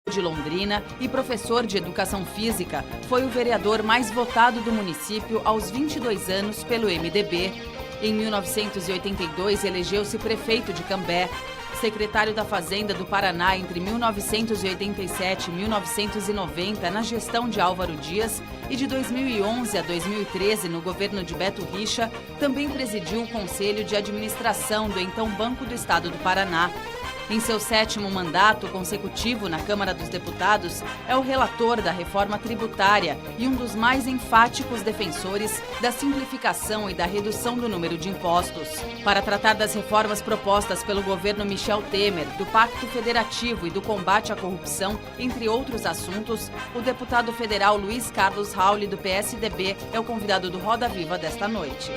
de Londrina e professor de educação física, foi o vereador mais votado do município aos 22 anos pelo MDB. Em 1982, elegeu-se prefeito de Cambé. Secretário da Fazenda do Paraná entre 1987 e 1990 na gestão de Álvaro Dias e de 2011 a 2013 no governo de Beto Richa, também presidiu o Conselho de Administração do então Banco do Estado do Paraná. Em seu 7º mandato consecutivo na Câmara dos Deputados, é o relator da reforma tributária e um dos mais enfáticos defensores da simplificação e da redução do número de impostos. Para tratar das reformas propostas pelo governo Michel Temer, do Pacto Federativo e do combate à corrupção, entre outros assuntos, o deputado federal Luiz Carlos Rauli, do PSDB, é o convidado do Roda Viva desta noite.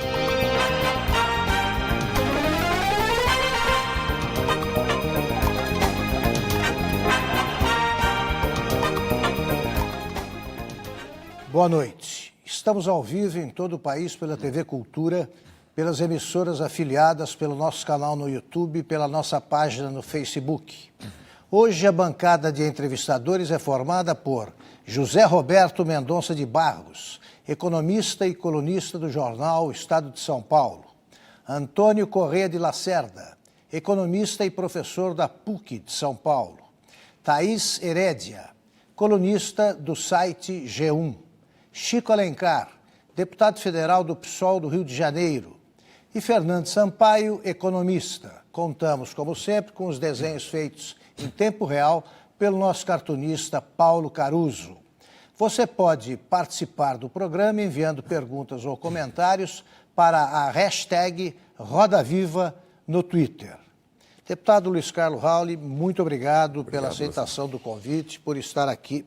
Boa noite. Estamos ao vivo em todo o país pela TV Cultura, pelas emissoras afiliadas, pelo nosso canal no YouTube e pela nossa página no Facebook. Hoje a bancada de entrevistadores é formada por José Roberto Mendonça de Barros, economista e colunista do jornal Estado de São Paulo. Antônio Corrêa de Lacerda, economista e professor da PUC de São Paulo. Thaís Herédia, colunista do site G1. Chico Alencar, deputado federal do PSOL do Rio de Janeiro. E Fernando Sampaio, economista. Contamos, como sempre, com os desenhos feitos em tempo real pelo nosso cartunista Paulo Caruso. Você pode participar do programa enviando perguntas ou comentários para a hashtag Roda Viva no Twitter. Deputado Luiz Carlos Rauli, muito obrigado pela aceitação do convite, por estar aqui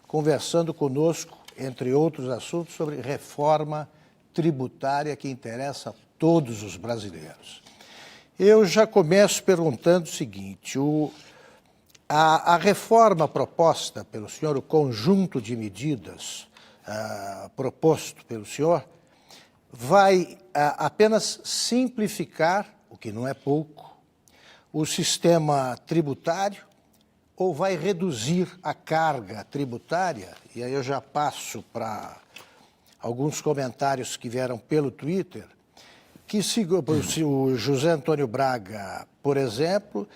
conversando conosco, entre outros assuntos, sobre reforma tributária que interessa a todos os brasileiros. Eu já começo perguntando o seguinte, a reforma proposta pelo senhor, o conjunto de medidas proposto pelo senhor, vai apenas simplificar, o que não é pouco, o sistema tributário, ou vai reduzir a carga tributária? E aí eu já passo para alguns comentários que vieram pelo Twitter, que o José Antônio Braga, por exemplo,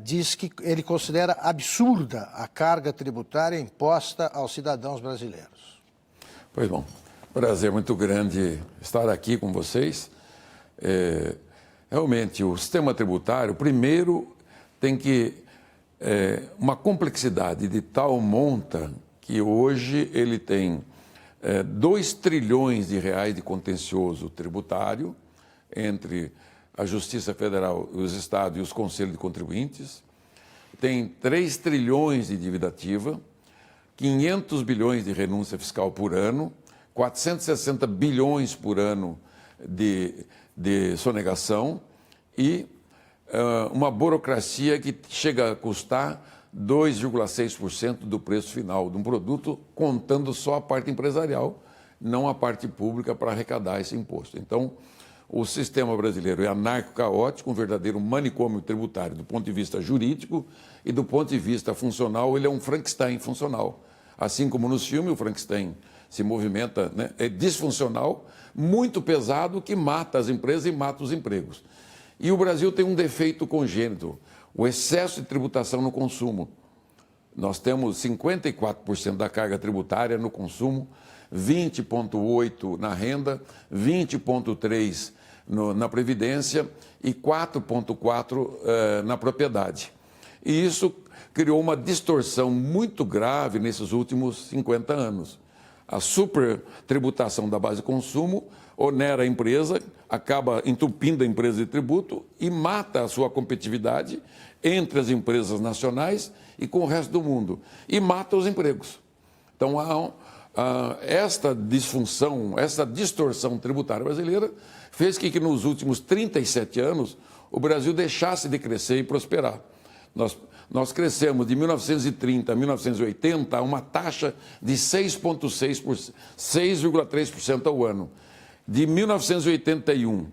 diz que ele considera absurda a carga tributária imposta aos cidadãos brasileiros. Pois bom, prazer muito grande estar aqui com vocês. Realmente, o sistema tributário, primeiro, tem que uma complexidade de tal monta que hoje ele tem 2 trilhões de reais de contencioso tributário entre a Justiça Federal, os Estados e os Conselhos de Contribuintes, tem 3 trilhões de dívida ativa, 500 bilhões de renúncia fiscal por ano, 460 bilhões por ano de sonegação e uma burocracia que chega a custar 2,6% do preço final de um produto, contando só a parte empresarial, não a parte pública para arrecadar esse imposto. Então, o sistema brasileiro é anarco-caótico, um verdadeiro manicômio tributário do ponto de vista jurídico e do ponto de vista funcional, ele é um Frankenstein funcional. Assim como nos filmes o Frankenstein se movimenta, né, é disfuncional, muito pesado, que mata as empresas e mata os empregos. E o Brasil tem um defeito congênito, o excesso de tributação no consumo. Nós temos 54% da carga tributária no consumo, 20,8% na renda, 20,3% na Previdência e 4,4% na propriedade. E isso criou uma distorção muito grave nesses últimos 50 anos. A supertributação da base de consumo onera a empresa, acaba entupindo a empresa de tributo e mata a sua competitividade entre as empresas nacionais e com o resto do mundo. E mata os empregos. Então, esta disfunção, essa distorção tributária brasileira fez que nos últimos 37 anos o Brasil deixasse de crescer e prosperar. Nós crescemos de 1930 a 1980 a uma taxa de 6,3% ao ano. De 1981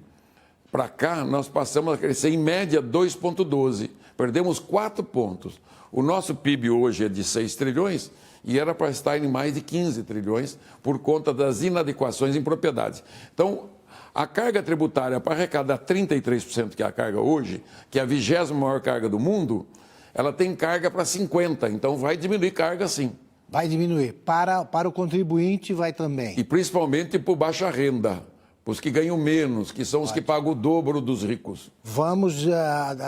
para cá, nós passamos a crescer em média 2,12%. Perdemos 4 pontos. O nosso PIB hoje é de 6 trilhões e era para estar em mais de 15 trilhões por conta das inadequações em propriedades. Então, a carga tributária para arrecadar 33%, que é a carga hoje, que é a 20ª maior carga do mundo, ela tem carga para 50%, então vai diminuir carga sim. Vai diminuir. Para o contribuinte vai também. E principalmente por baixa renda, os que ganham menos, que são os que pagam o dobro dos ricos. Vamos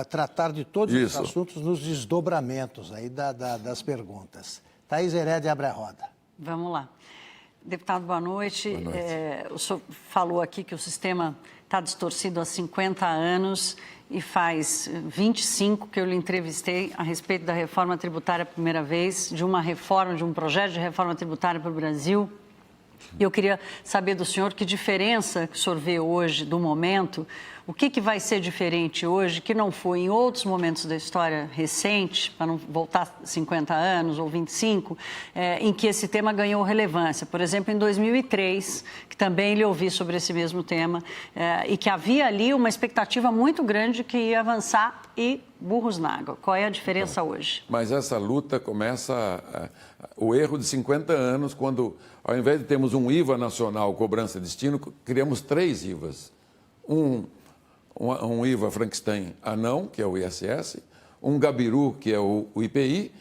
tratar de todos os assuntos nos desdobramentos aí das perguntas. Thaís Herédia abre a roda. Vamos lá. Deputado, boa noite. Boa noite. O senhor falou aqui que o sistema está distorcido há 50 anos e faz 25 que eu lhe entrevistei a respeito da reforma tributária a primeira vez, de uma reforma, de um projeto de reforma tributária para o Brasil. E eu queria saber do senhor que diferença que o senhor vê hoje do momento, o que vai ser diferente hoje que não foi em outros momentos da história recente, para não voltar 50 anos ou 25, em que esse tema ganhou relevância. Por exemplo, em 2003, que também lhe ouvi sobre esse mesmo tema, e que havia ali uma expectativa muito grande que ia avançar e burros na água. Qual é a diferença hoje? Mas essa luta começa o erro de 50 anos, quando, ao invés de termos um IVA nacional, cobrança e destino, criamos 3 IVAs. Um IVA Frankenstein anão, que é o ISS, um Gabiru, que é o IPI,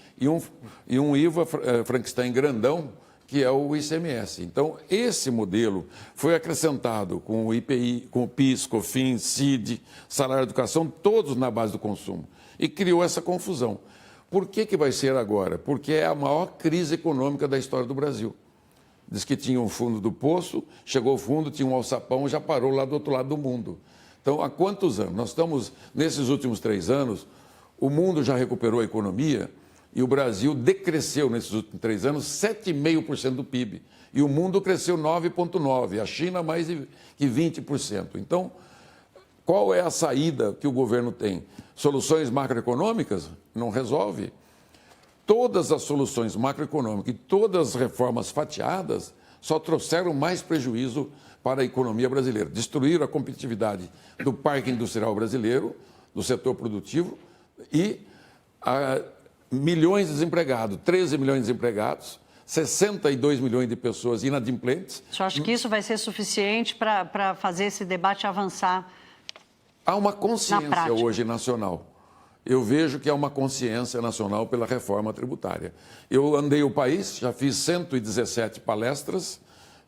e um IVA Frankenstein grandão, que é o ICMS. Então, esse modelo foi acrescentado com o IPI, com o PIS, COFINS, CID, salário de educação, todos na base do consumo. E criou essa confusão. Por que vai ser agora? Porque é a maior crise econômica da história do Brasil. Diz que tinha um fundo do poço, chegou ao fundo, tinha um alçapão, já parou lá do outro lado do mundo. Então, há quantos anos? Nós estamos, nesses últimos 3 anos, o mundo já recuperou a economia e o Brasil decresceu nesses últimos 3 anos 7,5% do PIB. E o mundo cresceu 9,9%, a China mais de 20%. Então, qual é a saída que o governo tem? Soluções macroeconômicas? Não resolve. Todas as soluções macroeconômicas e todas as reformas fatiadas só trouxeram mais prejuízo para a economia brasileira. Destruíram a competitividade do parque industrial brasileiro, do setor produtivo e milhões de desempregados, 13 milhões de desempregados, 62 milhões de pessoas inadimplentes. O senhor acha que isso vai ser suficiente para fazer esse debate avançar? Há uma consciência hoje nacional. Eu vejo que há uma consciência nacional pela reforma tributária. Eu andei o país, já fiz 117 palestras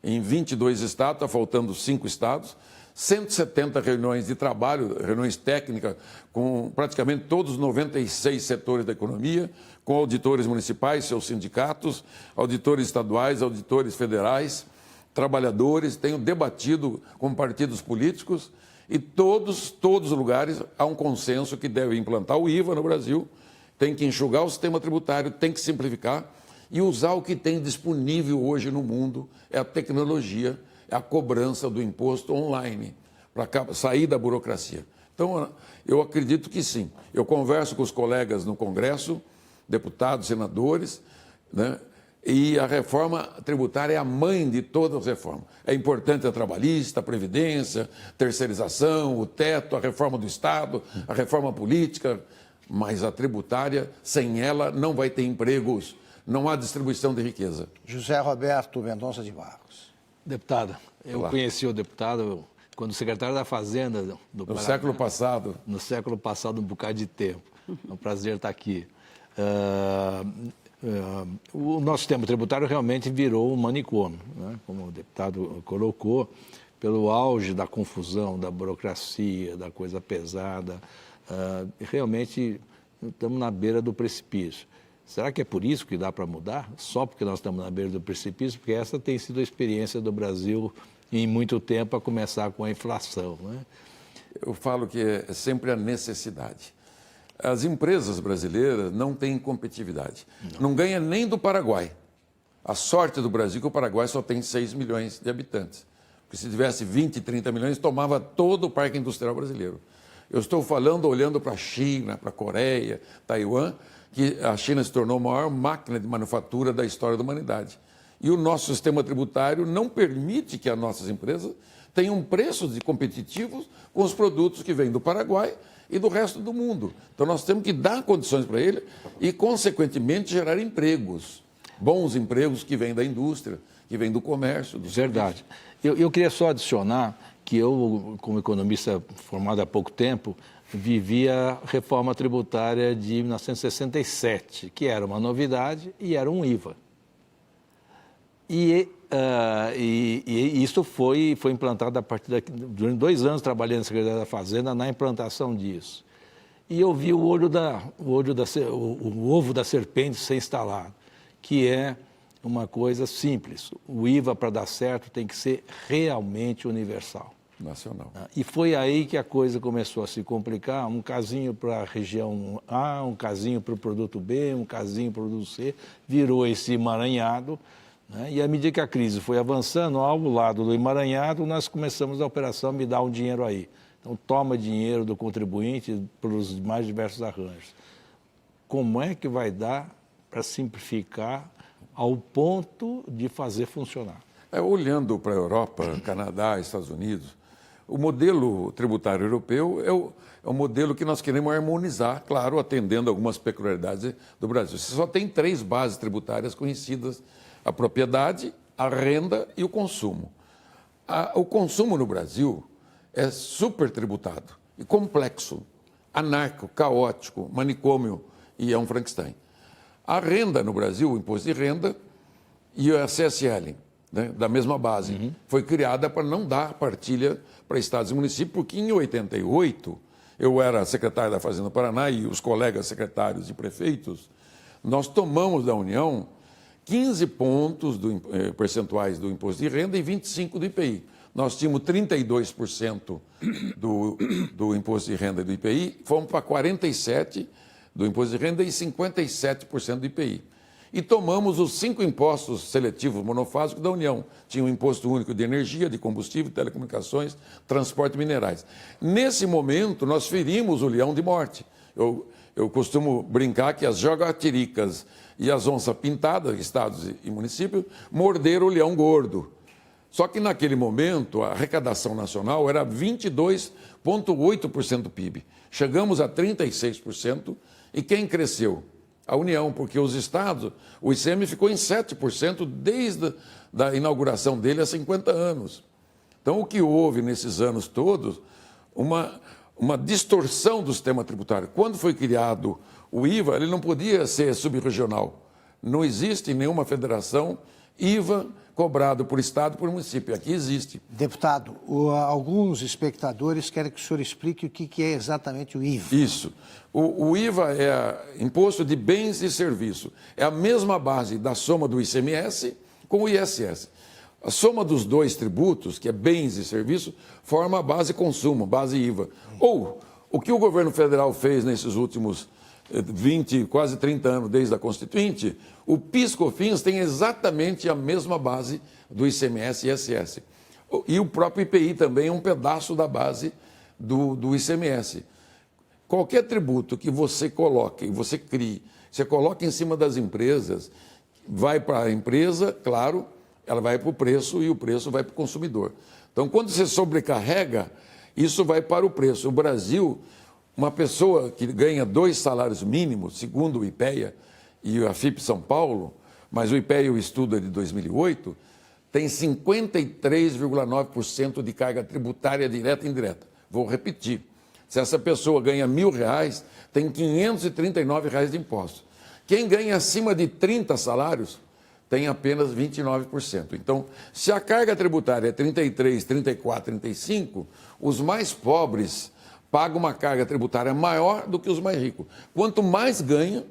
em 22 estados, está faltando 5 estados, 170 reuniões de trabalho, reuniões técnicas, com praticamente todos os 96 setores da economia, com auditores municipais, seus sindicatos, auditores estaduais, auditores federais, trabalhadores, tenho debatido com partidos políticos e todos os lugares há um consenso que deve implantar o IVA no Brasil, tem que enxugar o sistema tributário, tem que simplificar e usar o que tem disponível hoje no mundo, é a tecnologia, é a cobrança do imposto online, para sair da burocracia. Então, eu acredito que sim. Eu converso com os colegas no Congresso, deputados, senadores, né? E a reforma tributária é a mãe de todas as reformas. É importante a trabalhista, a previdência, terceirização, o teto, a reforma do Estado, a reforma política, mas a tributária, sem ela, não vai ter empregos, não há distribuição de riqueza. José Roberto Mendonça de Barros. Deputado, eu conheci o deputado quando secretário da Fazenda do Paraná. No século passado. No século passado, um bocado de tempo. É um prazer estar aqui. O nosso sistema tributário realmente virou um manicômio, né? Como o deputado colocou, pelo auge da confusão, da burocracia, da coisa pesada. Realmente estamos na beira do precipício. Será que é por isso que dá para mudar? Só porque nós estamos na beira do precipício? Porque essa tem sido a experiência do Brasil em muito tempo, a começar com a inflação, né? Eu falo que é sempre a necessidade. As empresas brasileiras não têm competitividade. Não ganha nem do Paraguai. A sorte do Brasil é que o Paraguai só tem 6 milhões de habitantes. Porque se tivesse 20, 30 milhões, tomava todo o parque industrial brasileiro. Eu estou falando, olhando para a China, para a Coreia, Taiwan, que a China se tornou a maior máquina de manufatura da história da humanidade. E o nosso sistema tributário não permite que as nossas empresas tenham preços competitivos com os produtos que vêm do Paraguai e do resto do mundo. Então, nós temos que dar condições para ele e, consequentemente, gerar empregos, bons empregos que vêm da indústria, que vêm do comércio. Do Verdade. Eu queria só adicionar que eu, como economista formado há pouco tempo, vivi a reforma tributária de 1967, que era uma novidade e era um IVA. E isso foi implantado a partir durante 2 anos trabalhando na Secretaria da Fazenda na implantação disso. E eu vi o ovo da serpente ser instalado, que é uma coisa simples. O IVA, para dar certo, tem que ser realmente universal. Nacional. E foi aí que a coisa começou a se complicar, um casinho para a região A, um casinho para o produto B, um casinho para o produto C, virou esse emaranhado, né? E à medida que a crise foi avançando, ao lado do emaranhado, nós começamos a operação Me Dá um Dinheiro Aí. Então, toma dinheiro do contribuinte pelos mais diversos arranjos. Como é que vai dar para simplificar ao ponto de fazer funcionar? Olhando para a Europa, Canadá, Estados Unidos, o modelo tributário europeu é o modelo que nós queremos harmonizar, claro, atendendo algumas peculiaridades do Brasil. Você só tem 3 bases tributárias conhecidas: a propriedade, a renda e o consumo. O consumo no Brasil é super tributado e complexo, anarco, caótico, manicômio e é um Frankenstein. A renda no Brasil, o imposto de renda e a CSL, né, da mesma base, foi criada para não dar partilha para estados e municípios, porque em 88, eu era secretário da Fazenda do Paraná e os colegas secretários e prefeitos, nós tomamos da União 15 pontos percentuais do imposto de renda e 25% do IPI. Nós tínhamos 32% do imposto de renda e do IPI, fomos para 47% do imposto de renda e 57% do IPI. E tomamos os 5 impostos seletivos monofásicos da União. Tinha o Imposto Único de Energia, de Combustível, Telecomunicações, Transporte e Minerais. Nesse momento, nós ferimos o leão de morte. Eu costumo brincar que as jogatiricas e as onças pintadas, estados e municípios, morderam o leão gordo. Só que naquele momento, a arrecadação nacional era 22,8% do PIB. Chegamos a 36%. E quem cresceu? A União, porque os estados, o ICM ficou em 7% desde a inauguração dele há 50 anos. Então, o que houve nesses anos todos, uma distorção do sistema tributário. Quando foi criado o IVA, ele não podia ser subregional. Não existe em nenhuma federação IVA cobrado por estado e por município. Aqui existe. Deputado, alguns espectadores querem que o senhor explique o que é exatamente o IVA. Isso. O IVA é Imposto de Bens e Serviços. É a mesma base da soma do ICMS com o ISS. A soma dos 2 tributos, que é bens e serviços, forma a base consumo, base IVA. Ou, o que o governo federal fez nesses últimos 20, quase 30 anos, desde a Constituinte, o PIS/COFINS tem exatamente a mesma base do ICMS e ISS. E o próprio IPI também é um pedaço da base do ICMS. Qualquer tributo que você coloque, você crie, você coloca em cima das empresas, vai para a empresa, claro, ela vai para o preço e o preço vai para o consumidor. Então, quando você sobrecarrega, isso vai para o preço. O Brasil, uma pessoa que ganha 2 salários mínimos, segundo o IPEA e a FIP São Paulo, mas o IPEA o estudo é de 2008, tem 53,9% de carga tributária direta e indireta. Vou repetir. Se essa pessoa ganha R$1.000, tem R$539 de imposto. Quem ganha acima de 30 salários tem apenas 29%. Então, se a carga tributária é 33, 34, 35, os mais pobres pagam uma carga tributária maior do que os mais ricos. Quanto mais ganha,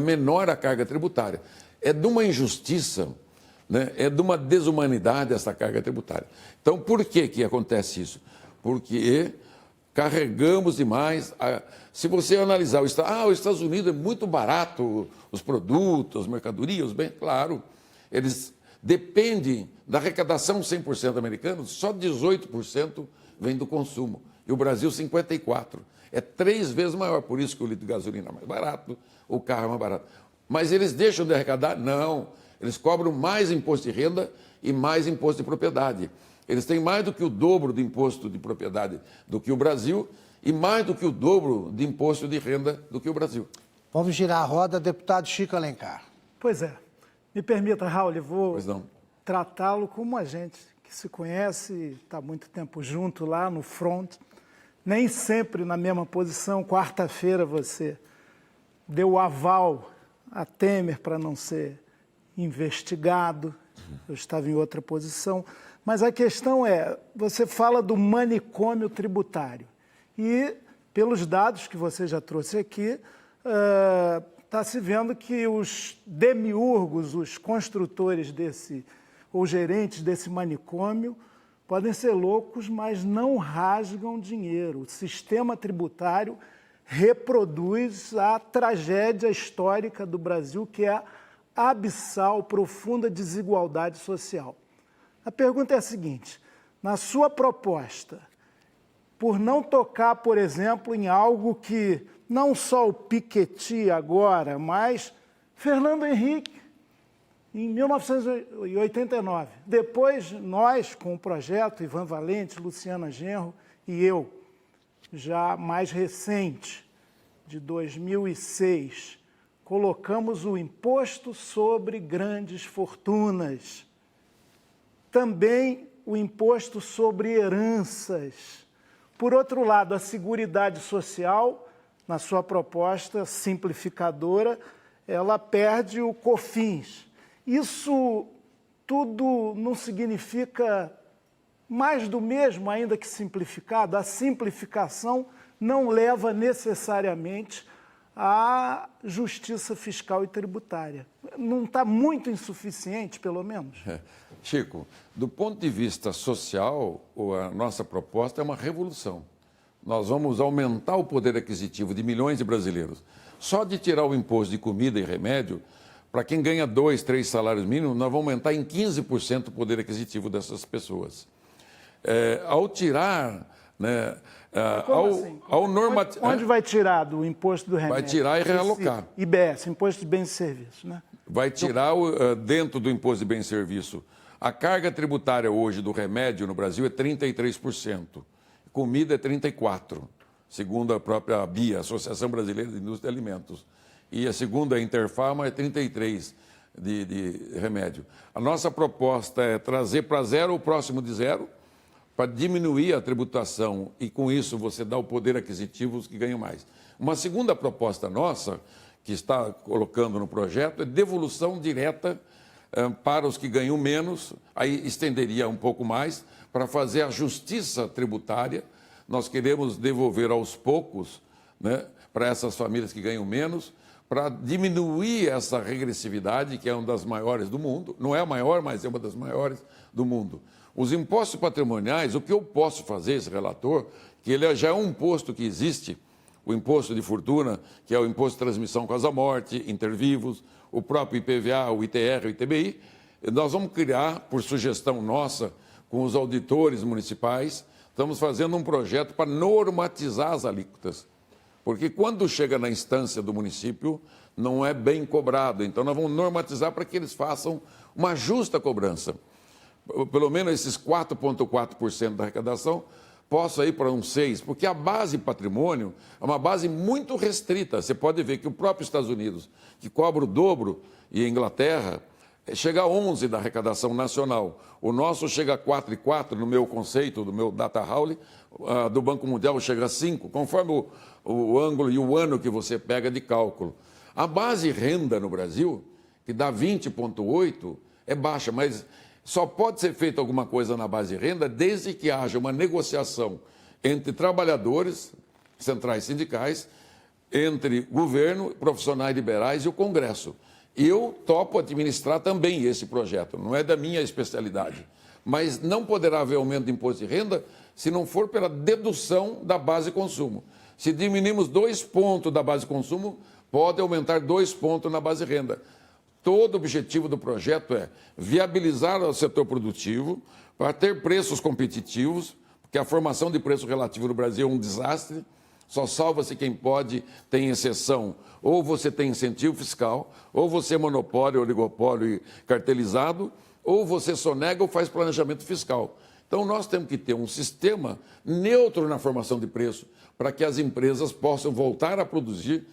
menor a carga tributária. É de uma injustiça, né? É de uma desumanidade essa carga tributária. Então, por que acontece isso? Porque carregamos demais. Se você analisar os Estados Unidos é muito barato, os produtos, as mercadorias, os bens, claro, eles dependem da arrecadação 100% americana, só 18% vem do consumo. E o Brasil, 54%. É 3 vezes maior, por isso que o litro de gasolina é mais barato, o carro é mais barato. Mas eles deixam de arrecadar? Não. Eles cobram mais imposto de renda e mais imposto de propriedade. Eles têm mais do que o dobro de imposto de propriedade do que o Brasil e mais do que o dobro de imposto de renda do que o Brasil. Vamos girar a roda, deputado Chico Alencar. Pois é. Me permita, Raul, eu vou Pois não. tratá-lo como a gente que se conhece, está há muito tempo junto lá no front, nem sempre na mesma posição. Quarta-feira você deu o aval a Temer para não ser investigado, eu estava em outra posição. Mas a questão é, você fala do manicômio tributário e, pelos dados que você já trouxe aqui, está se vendo que os demiurgos, os construtores ou gerentes desse manicômio, podem ser loucos, mas não rasgam dinheiro. O sistema tributário reproduz a tragédia histórica do Brasil, que é a abissal, profunda desigualdade social. A pergunta é a seguinte: na sua proposta, por não tocar, por exemplo, em algo que não só o Piketty agora, mas Fernando Henrique, em 1989. Depois, nós, com o projeto, Ivan Valente, Luciana Genro e eu, já mais recente, de 2006, colocamos o imposto sobre grandes fortunas. Também o imposto sobre heranças. Por outro lado, a Seguridade Social, na sua proposta simplificadora, ela perde o COFINS. Isso tudo não significa mais do mesmo, ainda que simplificado. A simplificação não leva necessariamente à justiça fiscal e tributária. Não está muito insuficiente, pelo menos? Chico, do ponto de vista social, a nossa proposta é uma revolução. Nós vamos aumentar o poder aquisitivo de milhões de brasileiros. Só de tirar o imposto de comida e remédio, para quem ganha 2, 3 salários mínimos, nós vamos aumentar em 15% o poder aquisitivo dessas pessoas. Ao tirar... Né, Onde vai tirar do imposto do remédio? Vai tirar e realocar. IBS, Imposto de Bens e Serviços, né? Vai tirar, dentro do imposto de bens e serviços, a carga tributária hoje do remédio no Brasil é 33%. Comida é 34%, segundo a própria BIA, Associação Brasileira de Indústria de Alimentos. E a segunda, a Interfarma, é 33% de remédio. A nossa proposta é trazer para zero ou próximo de zero, para diminuir a tributação e, com isso, você dá o poder aquisitivo aos que ganham mais. Uma segunda proposta nossa, que está colocando no projeto, é devolução direta para os que ganham menos, aí estenderia um pouco mais, para fazer a justiça tributária. Nós queremos devolver aos poucos, né, para essas famílias que ganham menos, para diminuir essa regressividade, que é uma das maiores do mundo. Não é a maior, mas é uma das maiores do mundo. Os impostos patrimoniais, o que eu posso fazer, esse relator, que ele já é um imposto que existe, o imposto de fortuna, que é o imposto de transmissão causa-morte, intervivos, o próprio IPVA, o ITR, o ITBI, nós vamos criar, por sugestão nossa, com os auditores municipais, estamos fazendo um projeto para normatizar as alíquotas. Porque quando chega na instância do município, não é bem cobrado. Então, nós vamos normatizar para que eles façam uma justa cobrança. Pelo menos esses 4,4% da arrecadação possa ir para uns 6%, porque a base patrimônio é uma base muito restrita. Você pode ver que o próprio Estados Unidos, que cobra o dobro, e a Inglaterra, chega a 11% da arrecadação nacional. O nosso chega a 4,4%, no meu conceito, do meu data Howley, do Banco Mundial chega a 5%, conforme o ângulo e o ano que você pega de cálculo. A base renda no Brasil, que dá 20,8%, é baixa, mas só pode ser feita alguma coisa na base renda desde que haja uma negociação entre trabalhadores, centrais sindicais, entre governo, profissionais liberais e o Congresso. Eu topo administrar também esse projeto, não é da minha especialidade. Mas não poderá haver aumento de imposto de renda se não for pela dedução da base de consumo. Se diminuirmos 2 pontos da base de consumo, pode aumentar 2 pontos na base de renda. Todo o objetivo do projeto é viabilizar o setor produtivo para ter preços competitivos, porque a formação de preço relativo no Brasil é um desastre, só salva-se quem pode, tem exceção. Ou você tem incentivo fiscal, ou você é monopólio, oligopólio e cartelizado, ou você sonega ou faz planejamento fiscal. Então, nós temos que ter um sistema neutro na formação de preço para que as empresas possam voltar a produzir,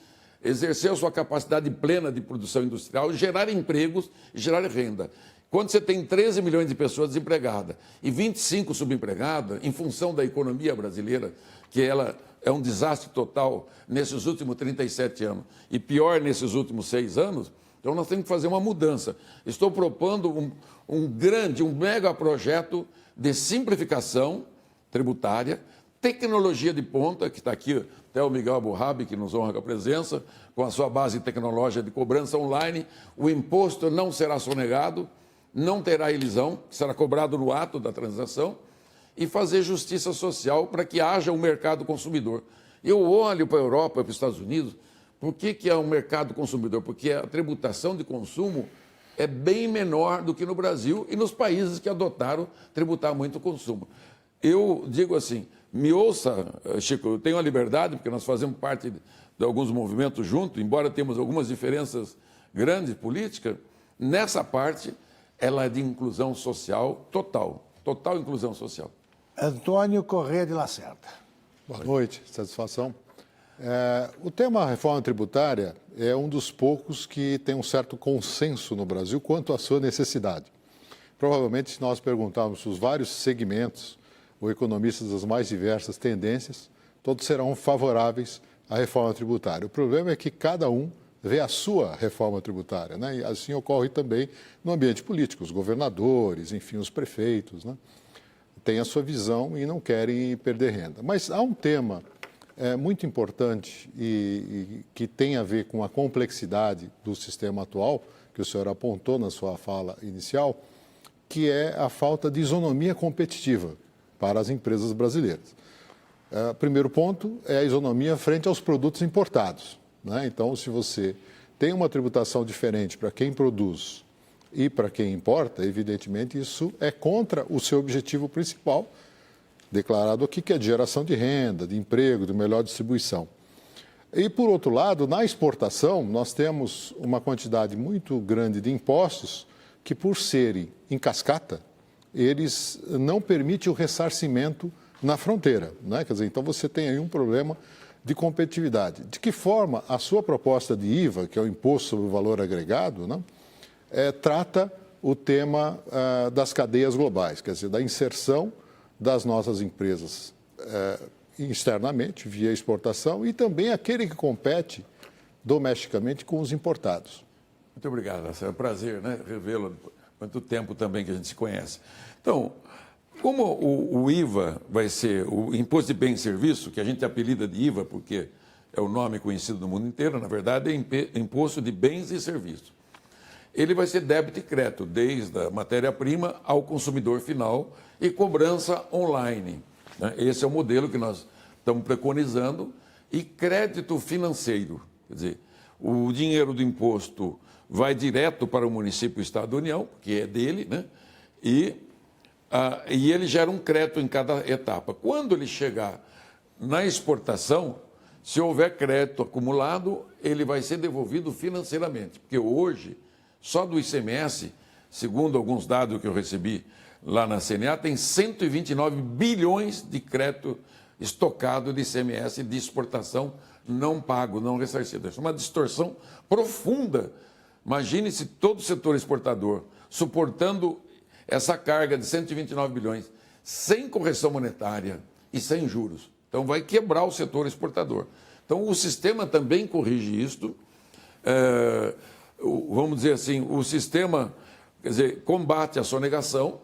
exercer a sua capacidade plena de produção industrial, gerar empregos e gerar renda. Quando você tem 13 milhões de pessoas desempregadas e 25 subempregadas, em função da economia brasileira, que ela é um desastre total nesses últimos 37 anos e pior nesses últimos 6 anos, então nós temos que fazer uma mudança. Estou propondo um mega projeto de simplificação tributária, tecnologia de ponta, que está aqui até o Miguel Aburrabi, que nos honra com a presença, com a sua base tecnológica de cobrança online. O imposto não será sonegado, não terá elisão, será cobrado no ato da transação, e fazer justiça social para que haja um mercado consumidor. Eu olho para a Europa, para os Estados Unidos, por que é um mercado consumidor? Porque a tributação de consumo é bem menor do que no Brasil e nos países que adotaram tributar muito o consumo. Eu digo assim, me ouça, Chico, eu tenho a liberdade, porque nós fazemos parte de alguns movimentos juntos, embora temos algumas diferenças grandes políticas, nessa parte ela é de inclusão social total inclusão social. Antônio Corrêa de Lacerda. Boa noite, satisfação. O tema reforma tributária é um dos poucos que tem um certo consenso no Brasil quanto à sua necessidade. Provavelmente, se nós perguntarmos os vários segmentos ou economistas das mais diversas tendências, todos serão favoráveis à reforma tributária. O problema é que cada um vê a sua reforma tributária, né? E assim ocorre também no ambiente político. Os governadores, enfim, os prefeitos, né? Têm a sua visão e não querem perder renda. Mas há um tema muito importante e que tem a ver com a complexidade do sistema atual, que o senhor apontou na sua fala inicial, que é a falta de isonomia competitiva para as empresas brasileiras. Primeiro ponto é a isonomia frente aos produtos importados, né? Então, se você tem uma tributação diferente para quem produz e para quem importa, evidentemente isso é contra o seu objetivo principal, declarado aqui, que é de geração de renda, de emprego, de melhor distribuição. E, por outro lado, na exportação, nós temos uma quantidade muito grande de impostos que, por serem em cascata, eles não permitem o ressarcimento na fronteira, né? Quer dizer, então você tem aí um problema de competitividade. De que forma a sua proposta de IVA, que é o Imposto sobre o Valor Agregado, né, trata o tema das cadeias globais, quer dizer, da inserção das nossas empresas externamente, via exportação, e também aquele que compete domesticamente com os importados. Muito obrigado, é um prazer, né, revê-lo. Quanto tempo também que a gente se conhece. Então, como o IVA vai ser o Imposto de Bens e Serviço, que a gente apelida de IVA porque é o nome conhecido no mundo inteiro, na verdade é Imposto de Bens e Serviços. Ele vai ser débito e crédito, desde a matéria-prima ao consumidor final e cobrança online, né? Esse é o modelo que nós estamos preconizando. E crédito financeiro, quer dizer, o dinheiro do imposto vai direto para o município, o Estado da União, que é dele, né? E ele gera um crédito em cada etapa. Quando ele chegar na exportação, se houver crédito acumulado, ele vai ser devolvido financeiramente, porque hoje, só do ICMS, segundo alguns dados que eu recebi lá na CNA, tem 129 bilhões de crédito estocado de ICMS de exportação não pago, não ressarcido. Isso é uma distorção profunda. Imagine se todo o setor exportador suportando essa carga de 129 bilhões sem correção monetária e sem juros. Então vai quebrar o setor exportador. Então o sistema também corrige isto. Vamos dizer assim, o sistema, quer dizer, combate a sonegação,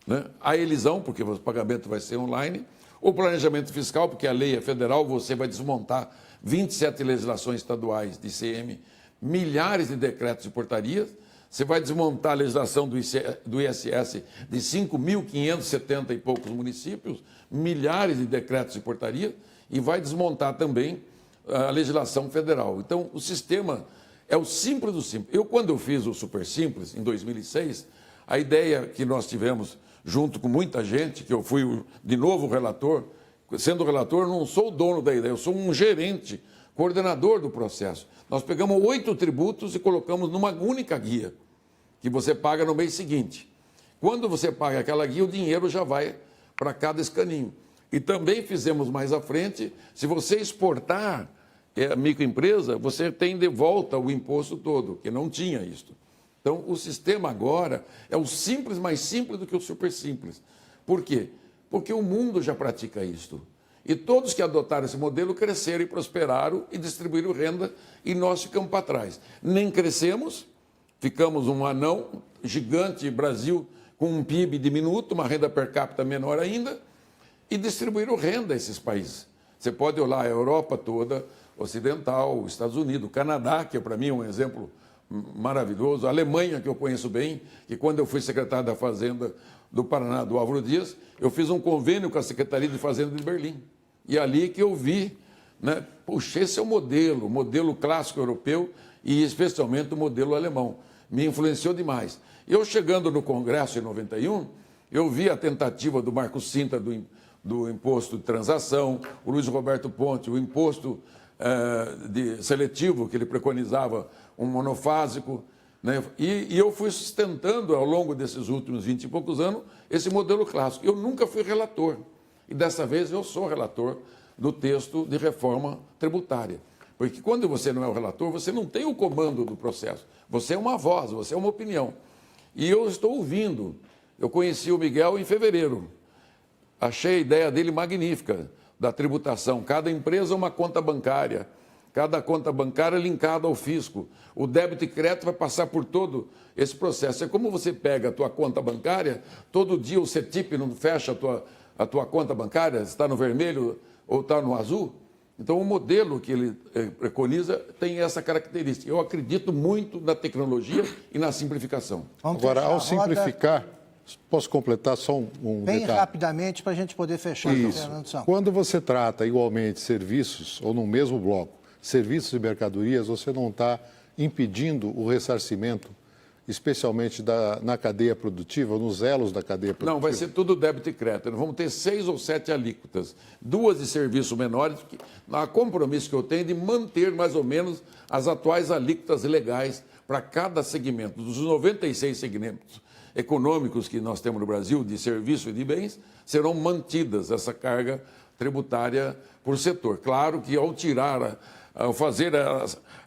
né? A elisão, porque o pagamento vai ser online, o planejamento fiscal, porque a lei é federal, você vai desmontar 27 legislações estaduais de ICM, milhares de decretos e portarias, você vai desmontar a legislação do ISS de 5.570 e poucos municípios, milhares de decretos e portarias, e vai desmontar também a legislação federal. Então, o sistema é o simples do simples. Quando eu fiz o Super Simples, em 2006, a ideia que nós tivemos, junto com muita gente, que eu fui de novo relator, sendo relator, não sou o dono da ideia, eu sou um gerente, coordenador do processo. Nós pegamos 8 tributos e colocamos numa única guia, que você paga no mês seguinte. Quando você paga aquela guia, o dinheiro já vai para cada escaninho. E também fizemos mais à frente, se você exportar a microempresa, você tem de volta o imposto todo, que não tinha isso. Então, o sistema agora é o simples, mais simples do que o super simples. Por quê? Porque o mundo já pratica isto. E todos que adotaram esse modelo cresceram e prosperaram e distribuíram renda e nós ficamos para trás. Nem crescemos, ficamos um anão gigante, Brasil com um PIB diminuto, uma renda per capita menor ainda, e distribuíram renda a esses países. Você pode olhar a Europa toda, ocidental, os Estados Unidos, o Canadá, que para mim é um exemplo maravilhoso, a Alemanha, que eu conheço bem, que quando eu fui secretário da Fazenda do Paraná, do Álvaro Dias, eu fiz um convênio com a Secretaria de Fazenda de Berlim. E ali que eu vi, né, puxa, esse é o modelo clássico europeu e especialmente o modelo alemão. Me influenciou demais. Eu chegando no Congresso em 91, eu vi a tentativa do Marco Sintra do imposto de transação, o Luiz Roberto Ponte, o imposto seletivo, que ele preconizava um monofásico, né? E eu fui sustentando ao longo desses últimos 20 e poucos anos esse modelo clássico. Eu nunca fui relator, e dessa vez eu sou relator do texto de reforma tributária. Porque quando você não é o relator, você não tem o comando do processo. Você é uma voz, você é uma opinião. E eu estou ouvindo. Eu conheci o Miguel em fevereiro. Achei a ideia dele magnífica, da tributação. Cada empresa uma conta bancária. Cada conta bancária linkada ao fisco. O débito e crédito vai passar por todo esse processo. É como você pega a tua conta bancária, todo dia o CETIP não fecha a tua conta bancária, está no vermelho ou está no azul. Então, o modelo que ele preconiza tem essa característica. Eu acredito muito na tecnologia e na simplificação. Agora, ao simplificar, posso completar só um bem detalhe? Rapidamente, para a gente poder fechar. Isso. Quando você trata igualmente serviços, ou no mesmo bloco, serviços e mercadorias, você não está impedindo o ressarcimento, especialmente na cadeia produtiva, nos elos da cadeia produtiva? Não, vai ser tudo débito e crédito. Nós vamos ter 6 ou 7 alíquotas, 2 de serviços menores, há compromisso que eu tenho de manter mais ou menos as atuais alíquotas legais para cada segmento. Dos 96 segmentos econômicos que nós temos no Brasil, de serviço e de bens, serão mantidas essa carga tributária por setor. Claro que ao fazer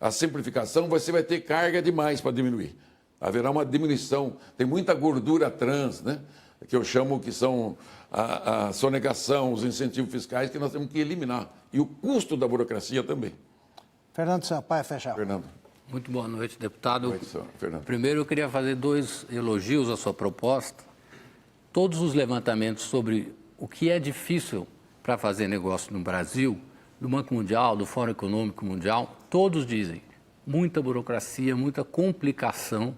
a simplificação, você vai ter carga demais para diminuir. Haverá uma diminuição. Tem muita gordura trans, né? Que eu chamo que são a sonegação, os incentivos fiscais que nós temos que eliminar. E o custo da burocracia também. Fernando Sampaio, fechar. Fernando. Muito boa noite, deputado. Boa noite, Fernando. Primeiro, eu queria fazer 2 elogios à sua proposta. Todos os levantamentos sobre o que é difícil para fazer negócio no Brasil, do Banco Mundial, do Fórum Econômico Mundial, todos dizem muita burocracia, muita complicação.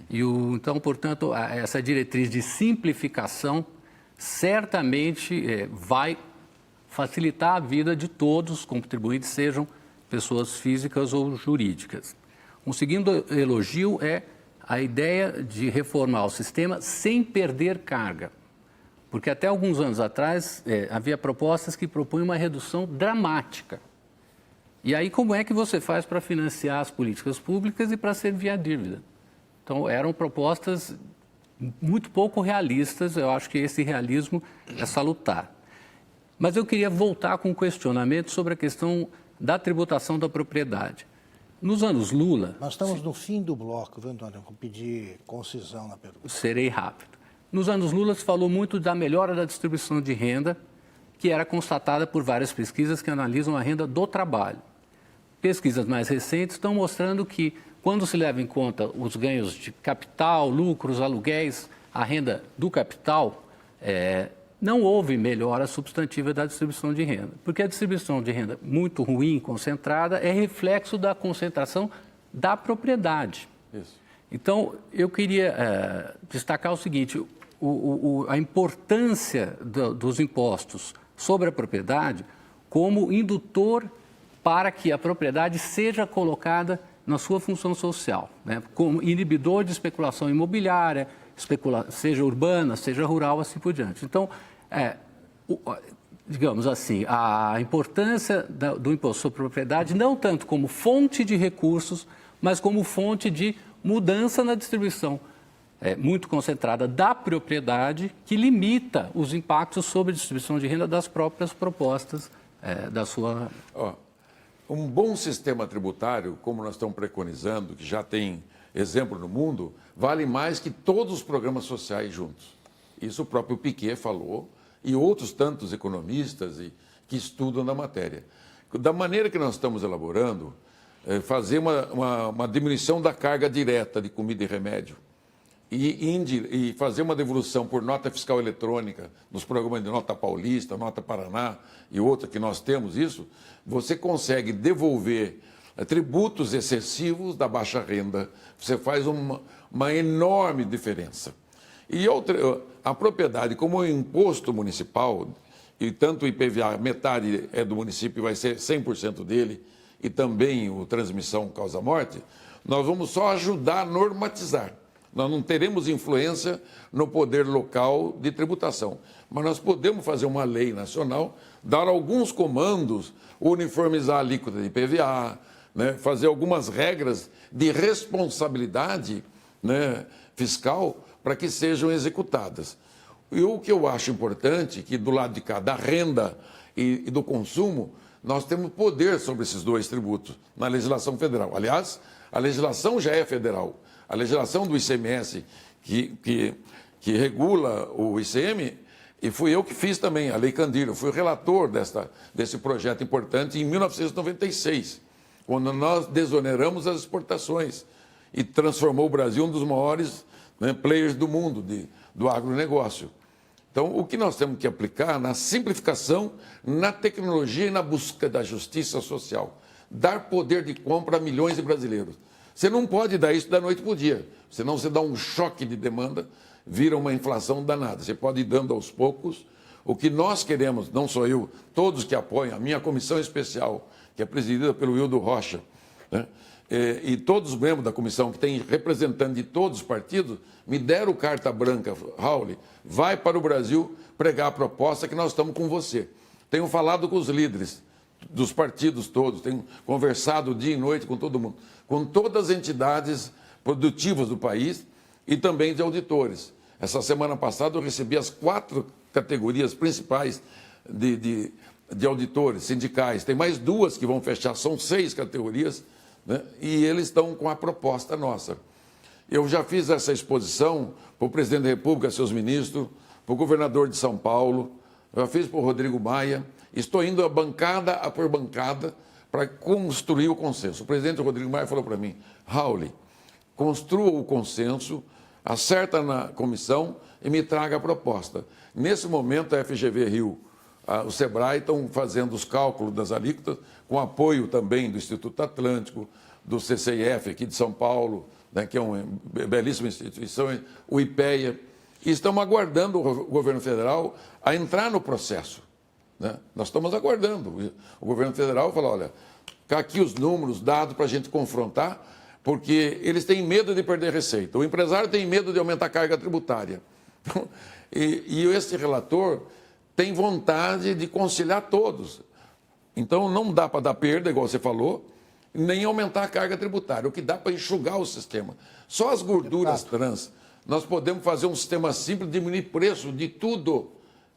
Então, portanto, essa diretriz de simplificação certamente vai facilitar a vida de todos os contribuintes, sejam pessoas físicas ou jurídicas. Um segundo elogio é a ideia de reformar o sistema sem perder carga. Porque até alguns anos atrás havia propostas que propunham uma redução dramática. E aí como é que você faz para financiar as políticas públicas e para servir a dívida? Então eram propostas muito pouco realistas, eu acho que esse realismo é salutar. Mas eu queria voltar com um questionamento sobre a questão da tributação da propriedade. Nos anos Lula... Nós estamos no fim do bloco, viu, Antônio? Vou pedir concisão na pergunta. Serei rápido. Nos anos Lula se falou muito da melhora da distribuição de renda, que era constatada por várias pesquisas que analisam a renda do trabalho. Pesquisas mais recentes estão mostrando que, quando se leva em conta os ganhos de capital, lucros, aluguéis, a renda do capital, não houve melhora substantiva da distribuição de renda. Porque a distribuição de renda muito ruim, concentrada, é reflexo da concentração da propriedade. Isso. Então, eu queria destacar o seguinte, a importância dos impostos sobre a propriedade como indutor para que a propriedade seja colocada na sua função social, né? Como inibidor de especulação imobiliária, seja urbana, seja rural, assim por diante. Então, digamos assim, a importância do imposto sobre propriedade não tanto como fonte de recursos, mas como fonte de mudança na distribuição muito concentrada da propriedade, que limita os impactos sobre a distribuição de renda das próprias propostas da sua... Um bom sistema tributário, como nós estamos preconizando, que já tem exemplo no mundo, vale mais que todos os programas sociais juntos. Isso o próprio Piquet falou e outros tantos economistas que estudam da matéria. Da maneira que nós estamos elaborando, fazer uma diminuição da carga direta de comida e remédio e fazer uma devolução por nota fiscal eletrônica nos programas de Nota Paulista, Nota Paraná e outra que nós temos isso, você consegue devolver tributos excessivos da baixa renda. Você faz uma enorme diferença. E outra, a propriedade, como é um imposto municipal, e tanto o IPVA, metade é do município, vai ser 100% dele, e também o transmissão causa-morte, nós vamos só ajudar a normatizar. Nós não teremos influência no poder local de tributação, mas nós podemos fazer uma lei nacional, dar alguns comandos, uniformizar a alíquota de IPVA, né, fazer algumas regras de responsabilidade, né, fiscal para que sejam executadas. E o que eu acho importante, que do lado de cá, da renda e do consumo, nós temos poder sobre esses dois tributos na legislação federal. Aliás, a legislação já é federal. A legislação do ICMS, que regula o ICM, e fui eu que fiz também, a Lei Candir. Eu fui o relator desse projeto importante em 1996, quando nós desoneramos as exportações e transformou o Brasil em um dos maiores, né, players do mundo do agronegócio. Então, o que nós temos que aplicar na simplificação, na tecnologia e na busca da justiça social. Dar poder de compra a milhões de brasileiros. Você não pode dar isso da noite para o dia, senão você dá um choque de demanda, vira uma inflação danada. Você pode ir dando aos poucos. O que nós queremos, não só eu, todos que apoiam, a minha comissão especial, que é presidida pelo Wildo Rocha, né? E todos os membros da comissão, que tem representantes de todos os partidos, me deram carta branca, Raul, vai para o Brasil pregar a proposta que nós estamos com você. Tenho falado com os líderes dos partidos todos, tenho conversado dia e noite com todo mundo, com todas as entidades produtivas do país e também de auditores. Essa semana passada eu recebi as 4 categorias principais de auditores sindicais. Tem mais 2 que vão fechar, são 6 categorias, né? E eles estão com a proposta nossa. Eu já fiz essa exposição para o presidente da República, seus ministros, para o governador de São Paulo, já fiz para o Rodrigo Maia. Estou indo bancada por bancada para construir o consenso. O presidente Rodrigo Maia falou para mim, Raul, construa o consenso, acerta na comissão e me traga a proposta. Nesse momento, a FGV Rio, o SEBRAE estão fazendo os cálculos das alíquotas, com apoio também do Instituto Atlântico, do CCIF aqui de São Paulo, né, que é uma belíssima instituição, o IPEA, e estamos aguardando o governo federal a entrar no processo. Né? Nós estamos aguardando. O governo federal fala, olha, cá aqui os números, dados para a gente confrontar, porque eles têm medo de perder receita. O empresário tem medo de aumentar a carga tributária. Então, e esse relator tem vontade de conciliar todos. Então, não dá para dar perda, igual você falou, nem aumentar a carga tributária. O que dá para enxugar o sistema. Só as gorduras trans. Nós podemos fazer um sistema simples, diminuir preço de tudo,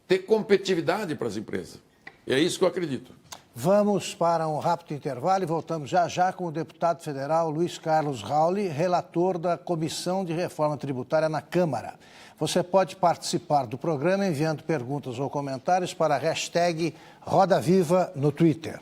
ter competitividade para as empresas. É isso que eu acredito. Vamos para um rápido intervalo e voltamos já já com o deputado federal Luiz Carlos Raul, relator da Comissão de Reforma Tributária na Câmara. Você pode participar do programa enviando perguntas ou comentários para a hashtag Roda Viva no Twitter.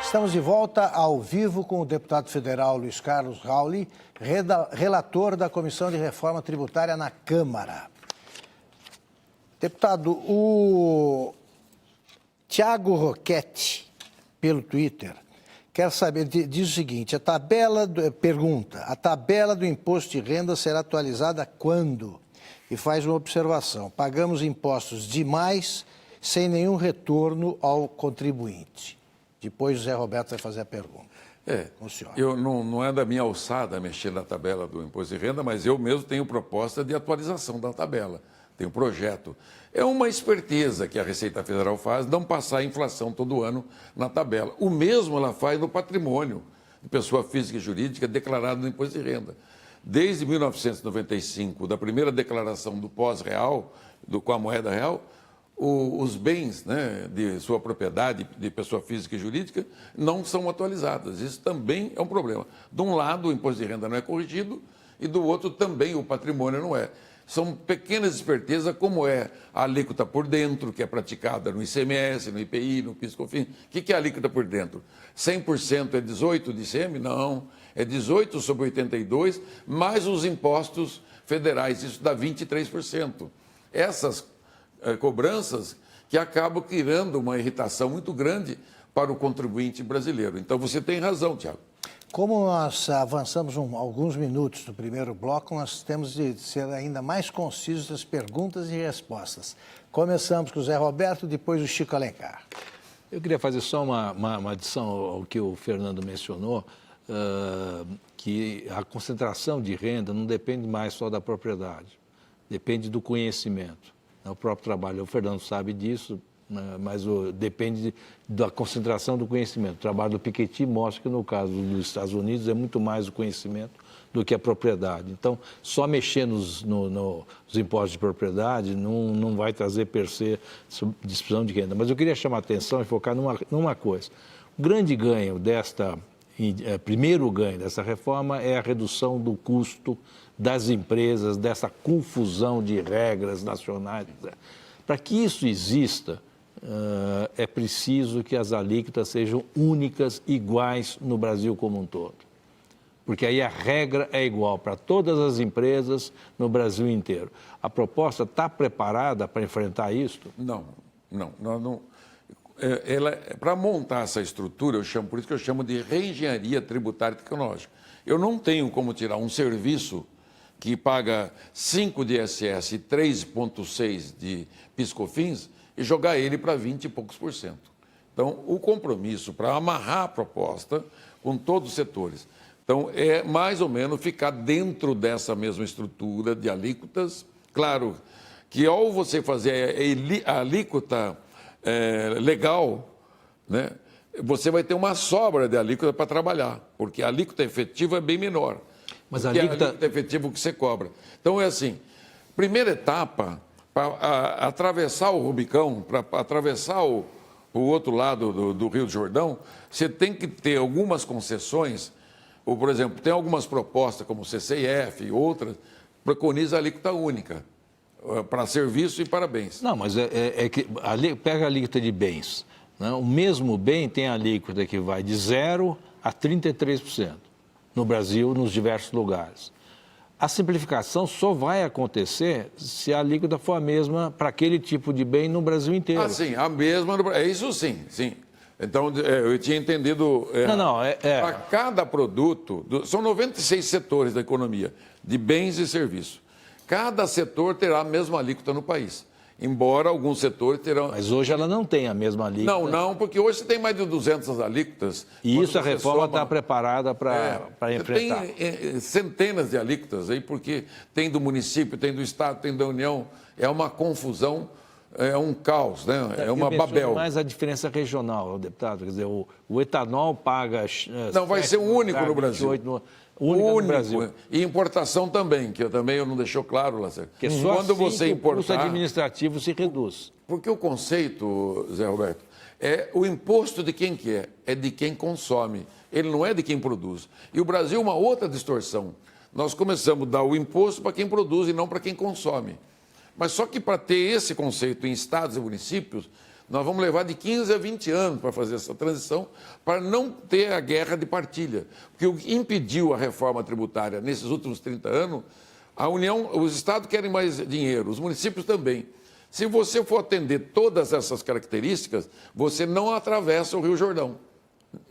Estamos de volta ao vivo com o deputado federal Luiz Carlos Rauli, relator da Comissão de Reforma Tributária na Câmara. Deputado, o Tiago Roquete, pelo Twitter, quer saber, diz o seguinte, a tabela do imposto de renda será atualizada quando? E faz uma observação, pagamos impostos demais sem nenhum retorno ao contribuinte. Depois o Zé Roberto vai fazer a pergunta. Não é da minha alçada mexer na tabela do imposto de renda, mas eu mesmo tenho proposta de atualização da tabela. Tenho projeto. É uma esperteza que a Receita Federal faz, não passar a inflação todo ano na tabela. O mesmo ela faz no patrimônio de pessoa física e jurídica declarado no imposto de renda. Desde 1995, da primeira declaração do pós-real, com a moeda real, os bens, né, de sua propriedade de pessoa física e jurídica não são atualizados. Isso também é um problema. De um lado, o imposto de renda não é corrigido e do outro também o patrimônio não é. São pequenas espertezas, como é a alíquota por dentro, que é praticada no ICMS, no IPI, no PIS/COFINS. O que é a alíquota por dentro? 100% é 18% de ICM? Não. É 18% sobre 82%, mais os impostos federais. Isso dá 23%. Essas cobranças que acabam criando uma irritação muito grande para o contribuinte brasileiro. Então, você tem razão, Tiago. Como nós avançamos alguns minutos no primeiro bloco, nós temos de ser ainda mais concisos nas perguntas e respostas. Começamos com o Zé Roberto, depois o Chico Alencar. Eu queria fazer só uma adição ao que o Fernando mencionou, que a concentração de renda não depende mais só da propriedade, depende do conhecimento. O próprio trabalho, o Fernando sabe disso, mas depende da concentração do conhecimento. O trabalho do Piketty mostra que, no caso dos Estados Unidos, é muito mais o conhecimento do que a propriedade. Então, só mexer nos impostos de propriedade não vai trazer, per se, distribuição de renda. Mas eu queria chamar a atenção e focar numa coisa. O grande ganho primeiro ganho dessa reforma é a redução do custo das empresas, dessa confusão de regras nacionais. Para que isso exista, é preciso que as alíquotas sejam únicas, iguais no Brasil como um todo. Porque aí a regra é igual para todas as empresas no Brasil inteiro. A proposta está preparada para enfrentar isso? Não. Para montar essa estrutura, por isso que eu chamo de reengenharia tributária e tecnológica. Eu não tenho como tirar um serviço que paga 5% de ISS e 3,6% de PIS/COFINS e jogar ele para 20 e poucos %. Então, o compromisso para amarrar a proposta com todos os setores. Então, é mais ou menos ficar dentro dessa mesma estrutura de alíquotas. Claro que ao você fazer a alíquota legal, né, você vai ter uma sobra de alíquota para trabalhar, porque a alíquota efetiva é bem menor. Mas a alíquota efetiva que você cobra. Então, é assim, primeira etapa, para atravessar o Rubicão, para atravessar o outro lado do Rio do Jordão, você tem que ter algumas concessões, ou, por exemplo, tem algumas propostas, como o CCIF e outras, preconiza a alíquota única, para serviço e para bens. Não, mas que pega a alíquota de bens. Né? O mesmo bem tem a alíquota que vai de 0% a 33%. No Brasil, nos diversos lugares. A simplificação só vai acontecer se a alíquota for a mesma para aquele tipo de bem no Brasil inteiro. Ah, sim, a mesma no Brasil. É isso sim. Então, eu tinha entendido... Para cada produto, são 96 setores da economia, de bens e serviços. Cada setor terá a mesma alíquota no país. Embora alguns setores terão... Mas hoje ela não tem a mesma alíquota. Não, porque hoje você tem mais de 200 alíquotas. E isso a reforma está preparada para enfrentar. Tem centenas de alíquotas aí, porque tem do município, tem do Estado, tem da União. É uma confusão, é um caos, né? É uma Babel. Mais a diferença regional, deputado. Quer dizer, o etanol paga... Não, vai ser o único no Brasil. Único no Brasil. E importação também, que eu não deixou claro, Lacerda. Que só quando assim você importar, o custo administrativo se reduz. Porque o conceito, Zé Roberto, é o imposto de quem quer, é de quem consome. Ele não é de quem produz. E o Brasil é uma outra distorção. Nós começamos a dar o imposto para quem produz e não para quem consome. Mas só que para ter esse conceito em estados e municípios, Nós vamos levar de 15 a 20 anos para fazer essa transição, para não ter a guerra de partilha. Porque o que impediu a reforma tributária nesses últimos 30 anos, a União, os estados querem mais dinheiro, os municípios também. Se você for atender todas essas características, você não atravessa o Rio Jordão.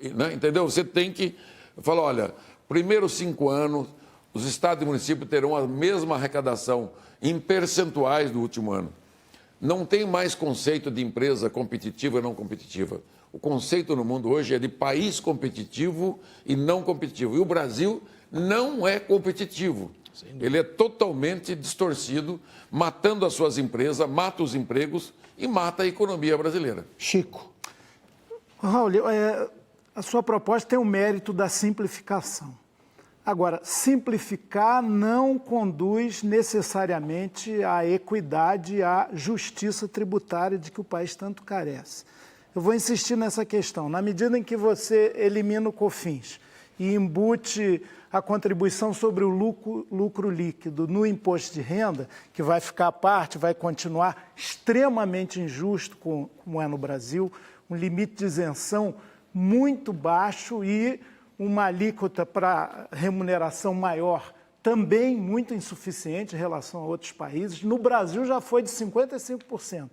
Né? Entendeu? Você tem que falar, olha, primeiros 5 anos, os estados e municípios terão a mesma arrecadação em percentuais do último ano. Não tem mais conceito de empresa competitiva e não competitiva. O conceito no mundo hoje é de país competitivo e não competitivo. E o Brasil não é competitivo. Ele é totalmente distorcido, matando as suas empresas, mata os empregos e mata a economia brasileira. Chico. Raul, a sua proposta tem o mérito da simplificação. Agora, simplificar não conduz necessariamente à equidade e à justiça tributária de que o país tanto carece. Eu vou insistir nessa questão. Na medida em que você elimina o COFINS e embute a contribuição sobre o lucro líquido no imposto de renda, que vai ficar à parte, vai continuar extremamente injusto, como é no Brasil, um limite de isenção muito baixo e uma alíquota para remuneração maior também muito insuficiente em relação a outros países. No Brasil já foi de 55%,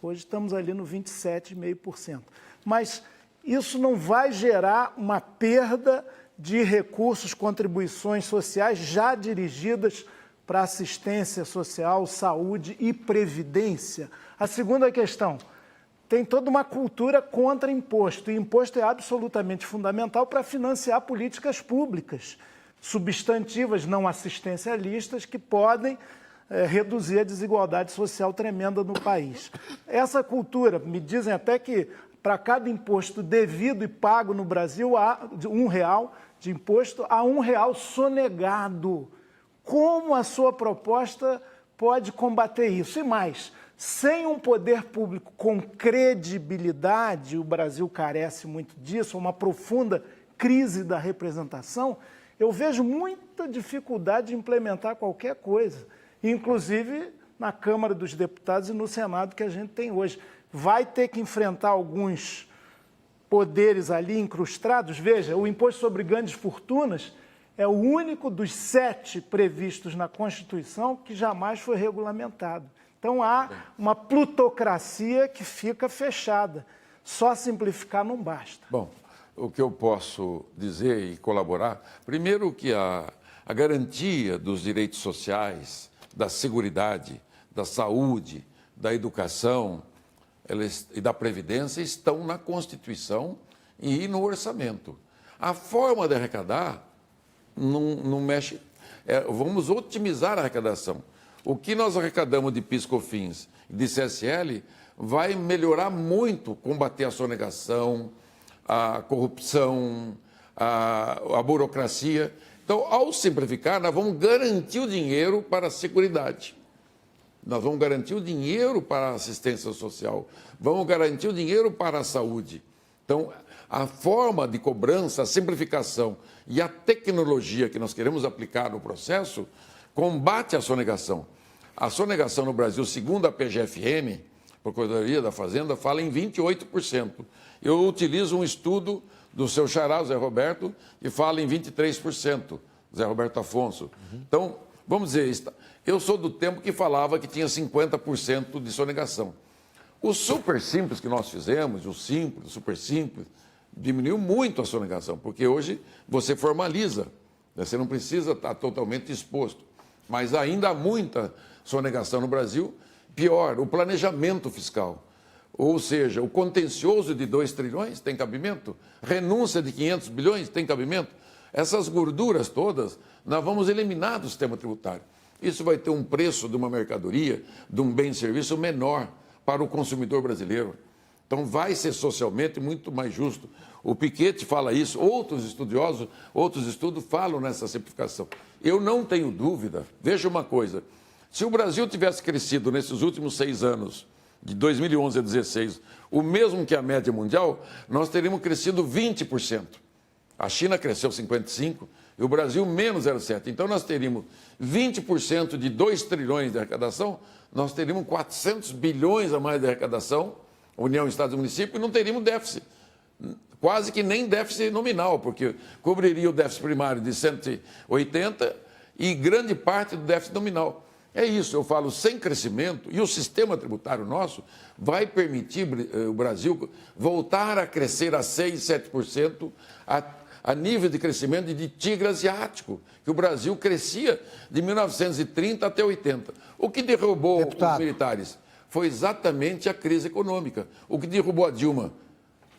hoje estamos ali no 27,5%. Mas isso não vai gerar uma perda de recursos, contribuições sociais já dirigidas para assistência social, saúde e previdência. A segunda questão, tem toda uma cultura contra imposto, e imposto é absolutamente fundamental para financiar políticas públicas, substantivas, não assistencialistas, que podem reduzir a desigualdade social tremenda no país. Essa cultura, me dizem até que para cada imposto devido e pago no Brasil, há R$1 de imposto, há R$1 sonegado. Como a sua proposta pode combater isso? E mais, sem um poder público com credibilidade, o Brasil carece muito disso, uma profunda crise da representação, eu vejo muita dificuldade de implementar qualquer coisa, inclusive na Câmara dos Deputados e no Senado que a gente tem hoje. Vai ter que enfrentar alguns poderes ali incrustados. Veja, o imposto sobre grandes fortunas é o único dos 7 previstos na Constituição que jamais foi regulamentado. Então, há uma plutocracia que fica fechada. Só simplificar não basta. Bom, o que eu posso dizer e colaborar, primeiro que a garantia dos direitos sociais, da seguridade, da saúde, da educação e da previdência estão na Constituição e no orçamento. A forma de arrecadar não mexe. Vamos otimizar a arrecadação. O que nós arrecadamos de PIS/COFINS e de CSL vai melhorar muito combater a sonegação, a corrupção, a burocracia. Então, ao simplificar, nós vamos garantir o dinheiro para a seguridade. Nós vamos garantir o dinheiro para a assistência social. Vamos garantir o dinheiro para a saúde. Então, a forma de cobrança, a simplificação e a tecnologia que nós queremos aplicar no processo combate a sonegação. A sonegação no Brasil, segundo a PGFM, Procuradoria da Fazenda, fala em 28%. Eu utilizo um estudo do seu xará, Zé Roberto, que fala em 23%, Zé Roberto Afonso. Então, vamos dizer, eu sou do tempo que falava que tinha 50% de sonegação. O super simples que nós fizemos, o simples, o super simples, diminuiu muito a sonegação, porque hoje você formaliza, né? Você não precisa estar totalmente exposto. Mas ainda há muita sonegação no Brasil. Pior, o planejamento fiscal. Ou seja, o contencioso de 2 trilhões tem cabimento? Renúncia de 500 bilhões tem cabimento? Essas gorduras todas, nós vamos eliminar do sistema tributário. Isso vai ter um preço de uma mercadoria, de um bem e serviço menor para o consumidor brasileiro. Então, vai ser socialmente muito mais justo. O Piketty fala isso, outros estudiosos, outros estudos falam nessa simplificação. Eu não tenho dúvida, veja uma coisa, se o Brasil tivesse crescido nesses últimos 6 anos, de 2011 a 2016, o mesmo que a média mundial, nós teríamos crescido 20%. A China cresceu 55% e o Brasil menos 0,7%. Então, nós teríamos 20% de 2 trilhões de arrecadação, nós teríamos 400 bilhões a mais de arrecadação União, Estados e Municípios, não teríamos déficit. Quase que nem déficit nominal, porque cobriria o déficit primário de 180 e grande parte do déficit nominal. É isso, eu falo, sem crescimento, e o sistema tributário nosso vai permitir o Brasil voltar a crescer a 6%, 7% a nível de crescimento de tigre asiático, que o Brasil crescia de 1930 até 80. O que derrubou os militares foi exatamente a crise econômica. O que derrubou a Dilma,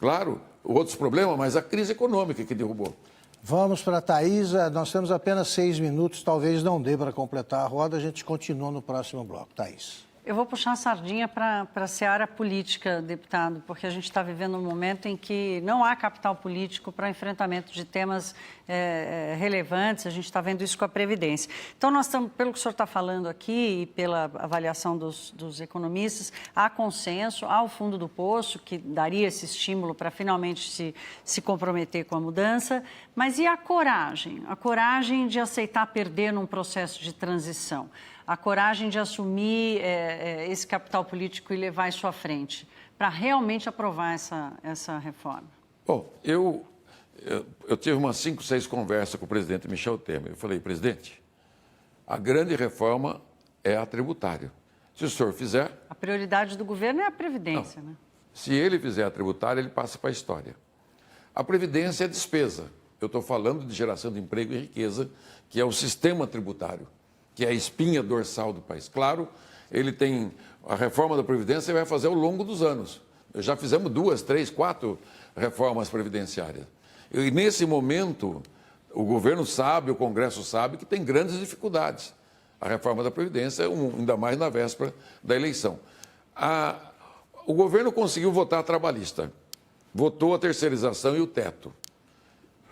claro, outros problemas, mas a crise econômica que derrubou. Vamos para a Thaisa, nós temos apenas 6 minutos, talvez não dê para completar a roda, a gente continua no próximo bloco. Thaís. Eu vou puxar a sardinha para a seara política, deputado, porque a gente está vivendo um momento em que não há capital político para enfrentamento de temas relevantes, a gente está vendo isso com a Previdência. Então, nós estamos, pelo que o senhor está falando aqui e pela avaliação dos economistas, há consenso, há o fundo do poço, que daria esse estímulo para finalmente se comprometer com a mudança, mas e a coragem? A coragem de aceitar perder num processo de transição? A coragem de assumir esse capital político e levar isso à frente, para realmente aprovar essa reforma? Bom, eu tive umas 5, 6 conversas com o presidente Michel Temer. Eu falei, presidente, a grande reforma é a tributária. Se o senhor fizer... A prioridade do governo é a Previdência, não. Né? Se ele fizer a tributária, ele passa para a história. A Previdência é despesa. Eu estou falando de geração de emprego e riqueza, que é o sistema tributário, que é a espinha dorsal do país. Claro, ele tem a reforma da Previdência, ele vai fazer ao longo dos anos. Já fizemos 2, 3, 4 reformas previdenciárias. E nesse momento, o governo sabe, o Congresso sabe que tem grandes dificuldades. A reforma da Previdência, ainda mais na véspera da eleição. O governo conseguiu votar a trabalhista, votou a terceirização e o teto.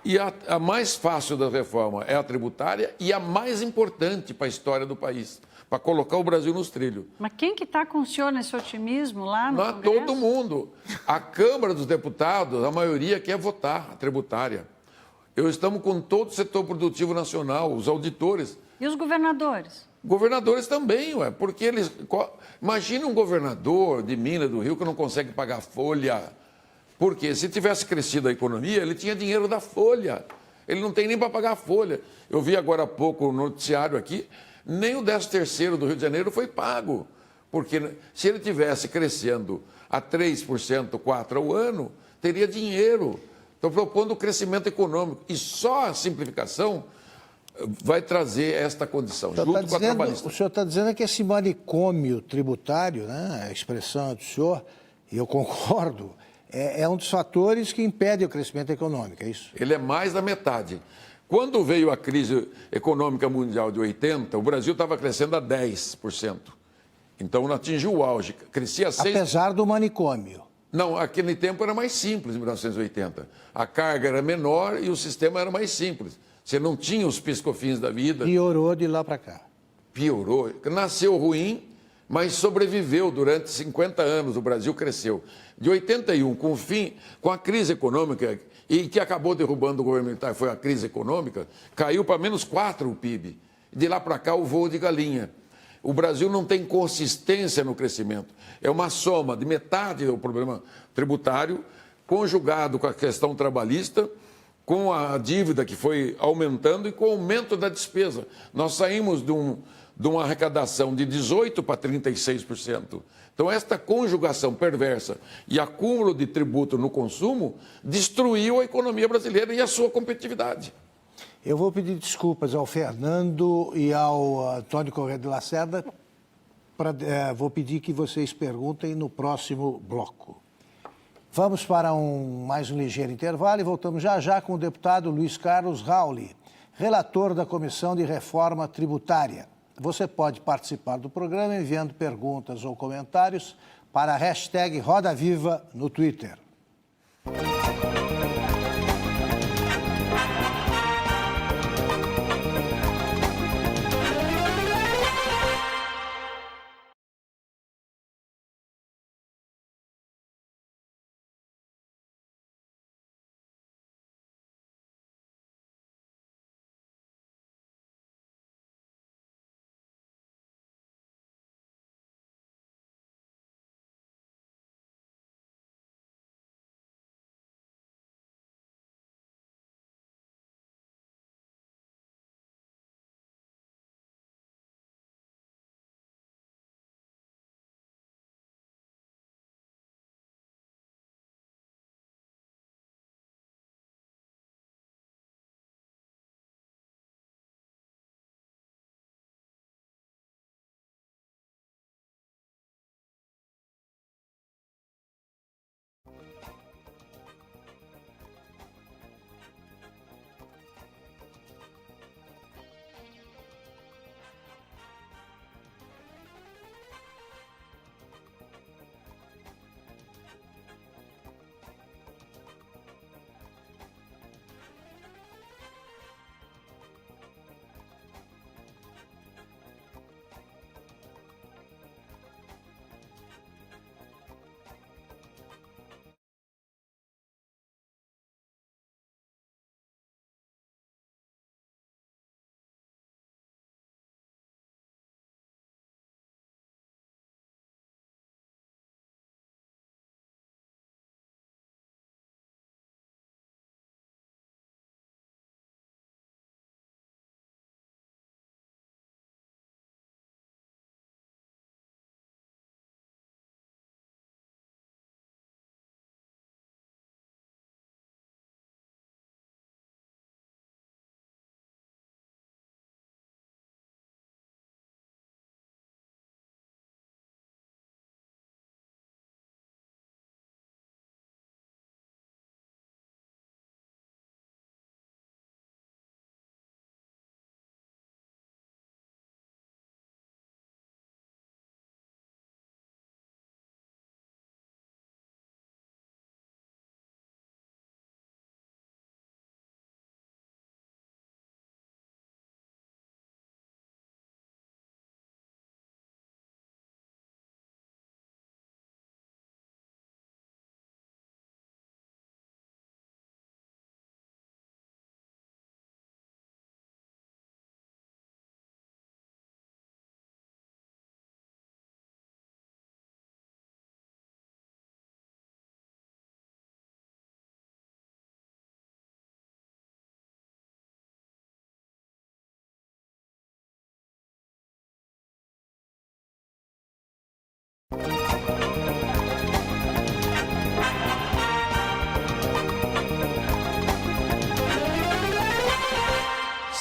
E a mais fácil da reforma é a tributária e a mais importante para a história do país, para colocar o Brasil nos trilhos. Mas quem que está com o senhor nesse otimismo lá no Congresso? Todo mundo. A Câmara dos Deputados, a maioria quer votar a tributária. Estamos com todo o setor produtivo nacional, os auditores. E os governadores? Governadores também, porque eles... Imagina um governador de Minas, do Rio, que não consegue pagar folha. Porque se tivesse crescido a economia, ele tinha dinheiro da folha. Ele não tem nem para pagar a folha. Eu vi agora há pouco no noticiário aqui, nem o 13º do Rio de Janeiro foi pago. Porque se ele tivesse crescendo a 3%, 4% ao ano, teria dinheiro. Estou propondo o crescimento econômico. E só a simplificação vai trazer esta condição, junto com a trabalhista. O senhor está dizendo que esse manicômio tributário, né, a expressão do senhor, e eu concordo, é um dos fatores que impede o crescimento econômico, é isso? Ele é mais da metade. Quando veio a crise econômica mundial de 80, o Brasil estava crescendo a 10%. Então não atingiu o auge, crescia a 6%. Apesar do manicômio. Não, aquele tempo era mais simples, em 1980. A carga era menor e o sistema era mais simples. Você não tinha os piscofins da vida. Piorou de lá para cá. Piorou. Nasceu ruim, mas sobreviveu durante 50 anos. O Brasil cresceu. De 81, com a crise econômica, e que acabou derrubando o governo militar, foi a crise econômica, caiu para menos 4 o PIB. De lá para cá, o voo de galinha. O Brasil não tem consistência no crescimento. É uma soma de metade do problema tributário, conjugado com a questão trabalhista, com a dívida que foi aumentando e com o aumento da despesa. Nós saímos de uma arrecadação de 18% para 36%. Então, esta conjugação perversa e acúmulo de tributo no consumo destruiu a economia brasileira e a sua competitividade. Eu vou pedir desculpas ao Fernando e ao Antônio Corrêa de Lacerda. Vou pedir que vocês perguntem no próximo bloco. Vamos para mais um ligeiro intervalo e voltamos já já com o deputado Luiz Carlos Rauli, relator da Comissão de Reforma Tributária. Você pode participar do programa enviando perguntas ou comentários para a hashtag Roda Viva no Twitter.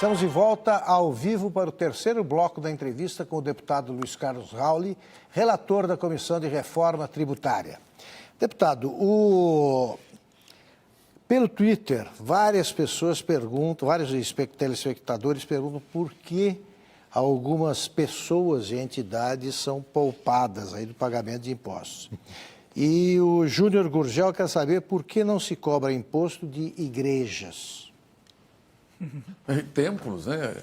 Estamos de volta ao vivo para o terceiro bloco da entrevista com o deputado Luiz Carlos Rauli, relator da Comissão de Reforma Tributária. Deputado, pelo Twitter, várias pessoas perguntam, vários telespectadores perguntam por que algumas pessoas e entidades são poupadas aí do pagamento de impostos. E o Júnior Gurgel quer saber por que não se cobra imposto de igrejas. Templos, né?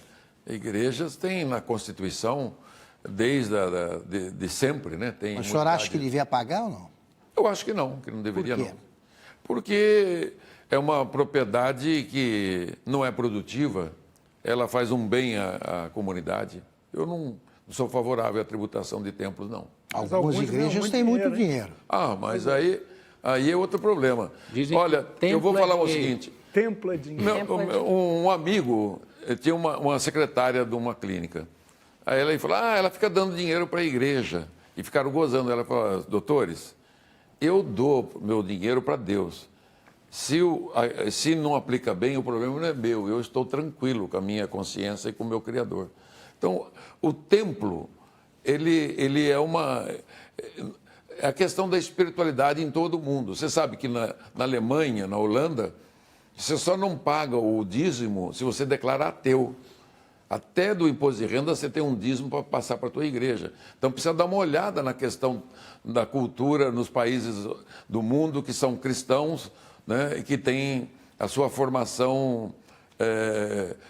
Igrejas têm na Constituição desde de sempre, né? Tem Mas o senhor acha que devia pagar ou não? Eu acho que não deveria Por quê? não. Porque é uma propriedade que não é produtiva, ela faz um bem à comunidade. Eu não sou favorável à tributação de templos, não. Algumas igrejas têm muito dinheiro. Ah, mas aí é outro problema. Dizem Olha, que eu vou templo falar é o dinheiro. seguinte. Templo é dinheiro. Um amigo tinha uma secretária de uma clínica. Aí ela falou, ela fica dando dinheiro para a igreja. E ficaram gozando. Ela falou, doutores, eu dou meu dinheiro para Deus. Se não aplica bem, o problema não é meu. Eu estou tranquilo com a minha consciência e com o meu Criador. Então, o templo, ele é a questão da espiritualidade em todo o mundo. Você sabe que na Alemanha, na Holanda, você só não paga o dízimo se você declarar ateu. Até do imposto de renda você tem um dízimo para passar para a tua igreja. Então precisa dar uma olhada na questão da cultura nos países do mundo que são cristãos, né, e que têm a sua formação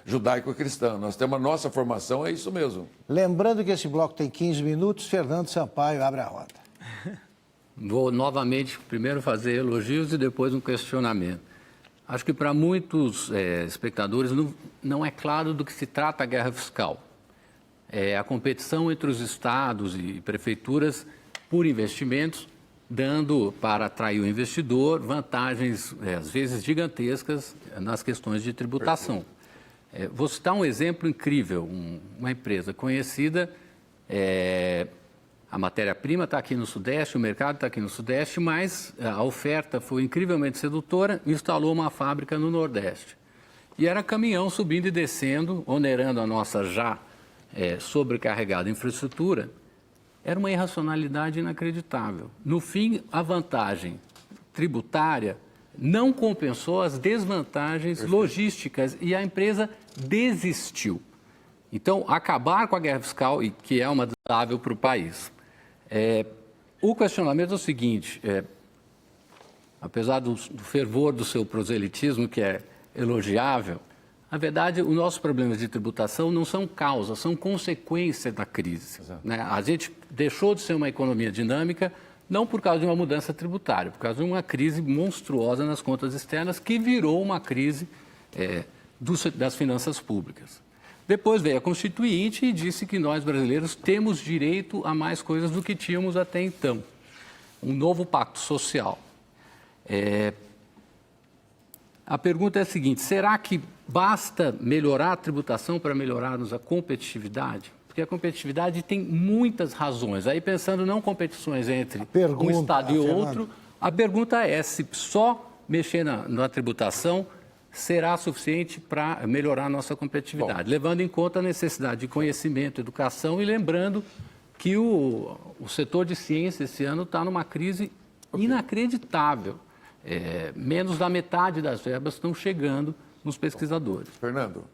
judaico-cristã. Nós temos a nossa formação, é isso mesmo. Lembrando que esse bloco tem 15 minutos, Fernando Sampaio abre a roda. Vou novamente primeiro fazer elogios e depois um questionamento. Acho que para muitos espectadores não é claro do que se trata a guerra fiscal. É a competição entre os estados e prefeituras por investimentos, dando para atrair o investidor vantagens, às vezes gigantescas, nas questões de tributação. Vou citar um exemplo incrível. Uma empresa conhecida, a matéria-prima está aqui no Sudeste, o mercado está aqui no Sudeste, mas a oferta foi incrivelmente sedutora e instalou uma fábrica no Nordeste. E era caminhão subindo e descendo, onerando a nossa já sobrecarregada infraestrutura. Era uma irracionalidade inacreditável. No fim, a vantagem tributária não compensou as desvantagens logísticas e a empresa desistiu. Então, acabar com a guerra fiscal, e que é uma desafiável para o país. O questionamento é o seguinte, apesar do fervor do seu proselitismo, que é elogiável, na verdade, os nossos problemas de tributação não são causa, são consequência da crise. Né? A gente deixou de ser uma economia dinâmica, não por causa de uma mudança tributária, por causa de uma crise monstruosa nas contas externas, que virou uma crise das finanças públicas. Depois veio a Constituinte e disse que nós, brasileiros, temos direito a mais coisas do que tínhamos até então. Um novo pacto social. A pergunta é a seguinte, será que basta melhorar a tributação para melhorarmos a competitividade? Porque a competitividade tem muitas razões. Aí pensando não competições entre um Estado e outro, a pergunta é se só mexer na tributação será suficiente para melhorar a nossa competitividade, levando em conta a necessidade de conhecimento, educação e lembrando que o setor de ciência esse ano está numa crise inacreditável. Menos da metade das verbas estão chegando nos pesquisadores. Fernando,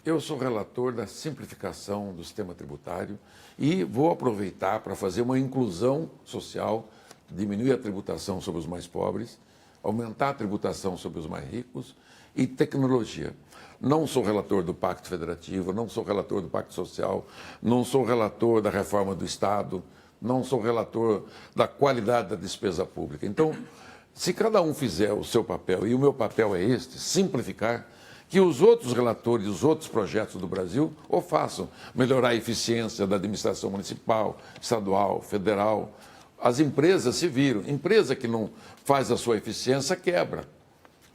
eu sou relator da simplificação do sistema tributário e vou aproveitar para fazer uma inclusão social, diminuir a tributação sobre os mais pobres, aumentar a tributação sobre os mais ricos e tecnologia. Não sou relator do Pacto Federativo, não sou relator do Pacto Social, não sou relator da reforma do Estado, não sou relator da qualidade da despesa pública. Então, se cada um fizer o seu papel, e o meu papel é este, simplificar, que os outros relatores, os outros projetos do Brasil o façam. Melhorar a eficiência da administração municipal, estadual, federal. As empresas se viram. Empresa que não faz a sua eficiência quebra.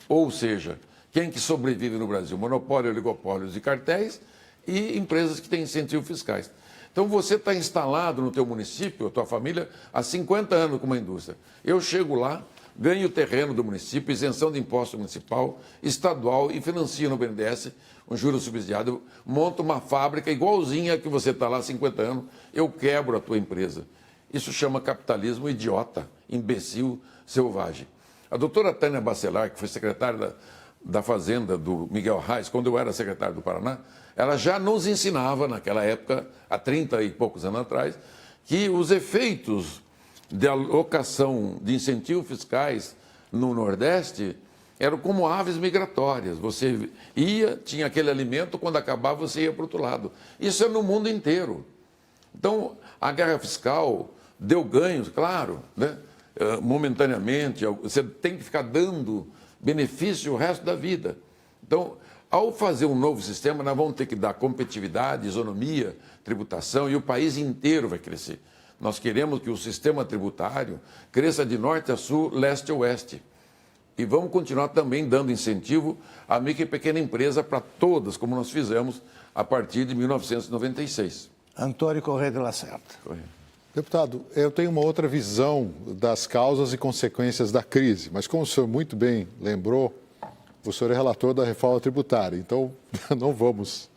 Ou seja, quem que sobrevive no Brasil? Monopólio, oligopólios e cartéis e empresas que têm incentivos fiscais. Então, você está instalado no teu município, a tua família, há 50 anos com uma indústria. Eu chego lá, ganha o terreno do município, isenção de imposto municipal, estadual e financia no BNDES um juro subsidiado, monta uma fábrica igualzinha que você está lá há 50 anos, eu quebro a tua empresa. Isso chama capitalismo idiota, imbecil, selvagem. A doutora Tânia Bacelar, que foi secretária da Fazenda do Miguel Reis, quando eu era secretário do Paraná, ela já nos ensinava, naquela época, há 30 e poucos anos atrás, que os efeitos de alocação de incentivos fiscais no Nordeste eram como aves migratórias. Você ia, tinha aquele alimento, quando acabava você ia para o outro lado. Isso é no mundo inteiro. Então, a guerra fiscal deu ganhos, claro, né? Momentaneamente, você tem que ficar dando benefício o resto da vida. Então, ao fazer um novo sistema, nós vamos ter que dar competitividade, isonomia, tributação, e o país inteiro vai crescer. Nós queremos que o sistema tributário cresça de norte a sul, leste a oeste. E vamos continuar também dando incentivo à micro e pequena empresa para todas, como nós fizemos a partir de 1996. Antônio Corrêa de Lacerda. Deputado, eu tenho uma outra visão das causas e consequências da crise, mas como o senhor muito bem lembrou, o senhor é relator da reforma tributária, então não vamos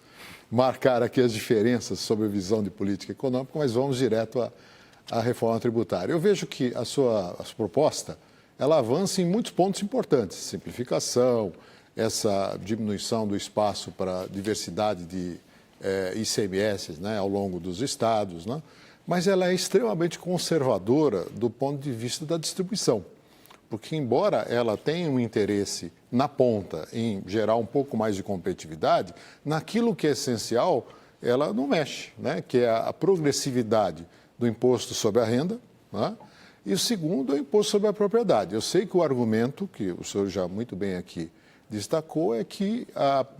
marcar aqui as diferenças sobre a visão de política econômica, mas vamos direto à reforma tributária. Eu vejo que a sua proposta, ela avança em muitos pontos importantes, simplificação, essa diminuição do espaço para diversidade de ICMS, né, ao longo dos estados, né? Mas ela é extremamente conservadora do ponto de vista da distribuição, porque embora ela tenha um interesse na ponta em gerar um pouco mais de competitividade, naquilo que é essencial, ela não mexe, né? Que é a progressividade do imposto sobre a renda, né? E o segundo é o imposto sobre a propriedade. Eu sei que o argumento, que o senhor já muito bem aqui destacou, é que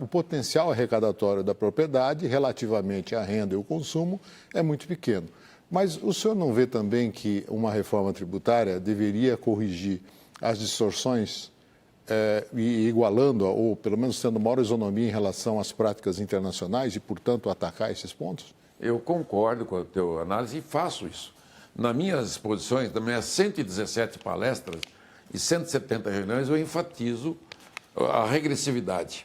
o potencial arrecadatório da propriedade relativamente à renda e ao consumo é muito pequeno. Mas o senhor não vê também que uma reforma tributária deveria corrigir as distorções e igualando, ou pelo menos tendo maior isonomia em relação às práticas internacionais e, portanto, atacar esses pontos? Eu concordo com a tua análise e faço isso. Nas minhas exposições, nas minhas 117 palestras e 170 reuniões, eu enfatizo a regressividade.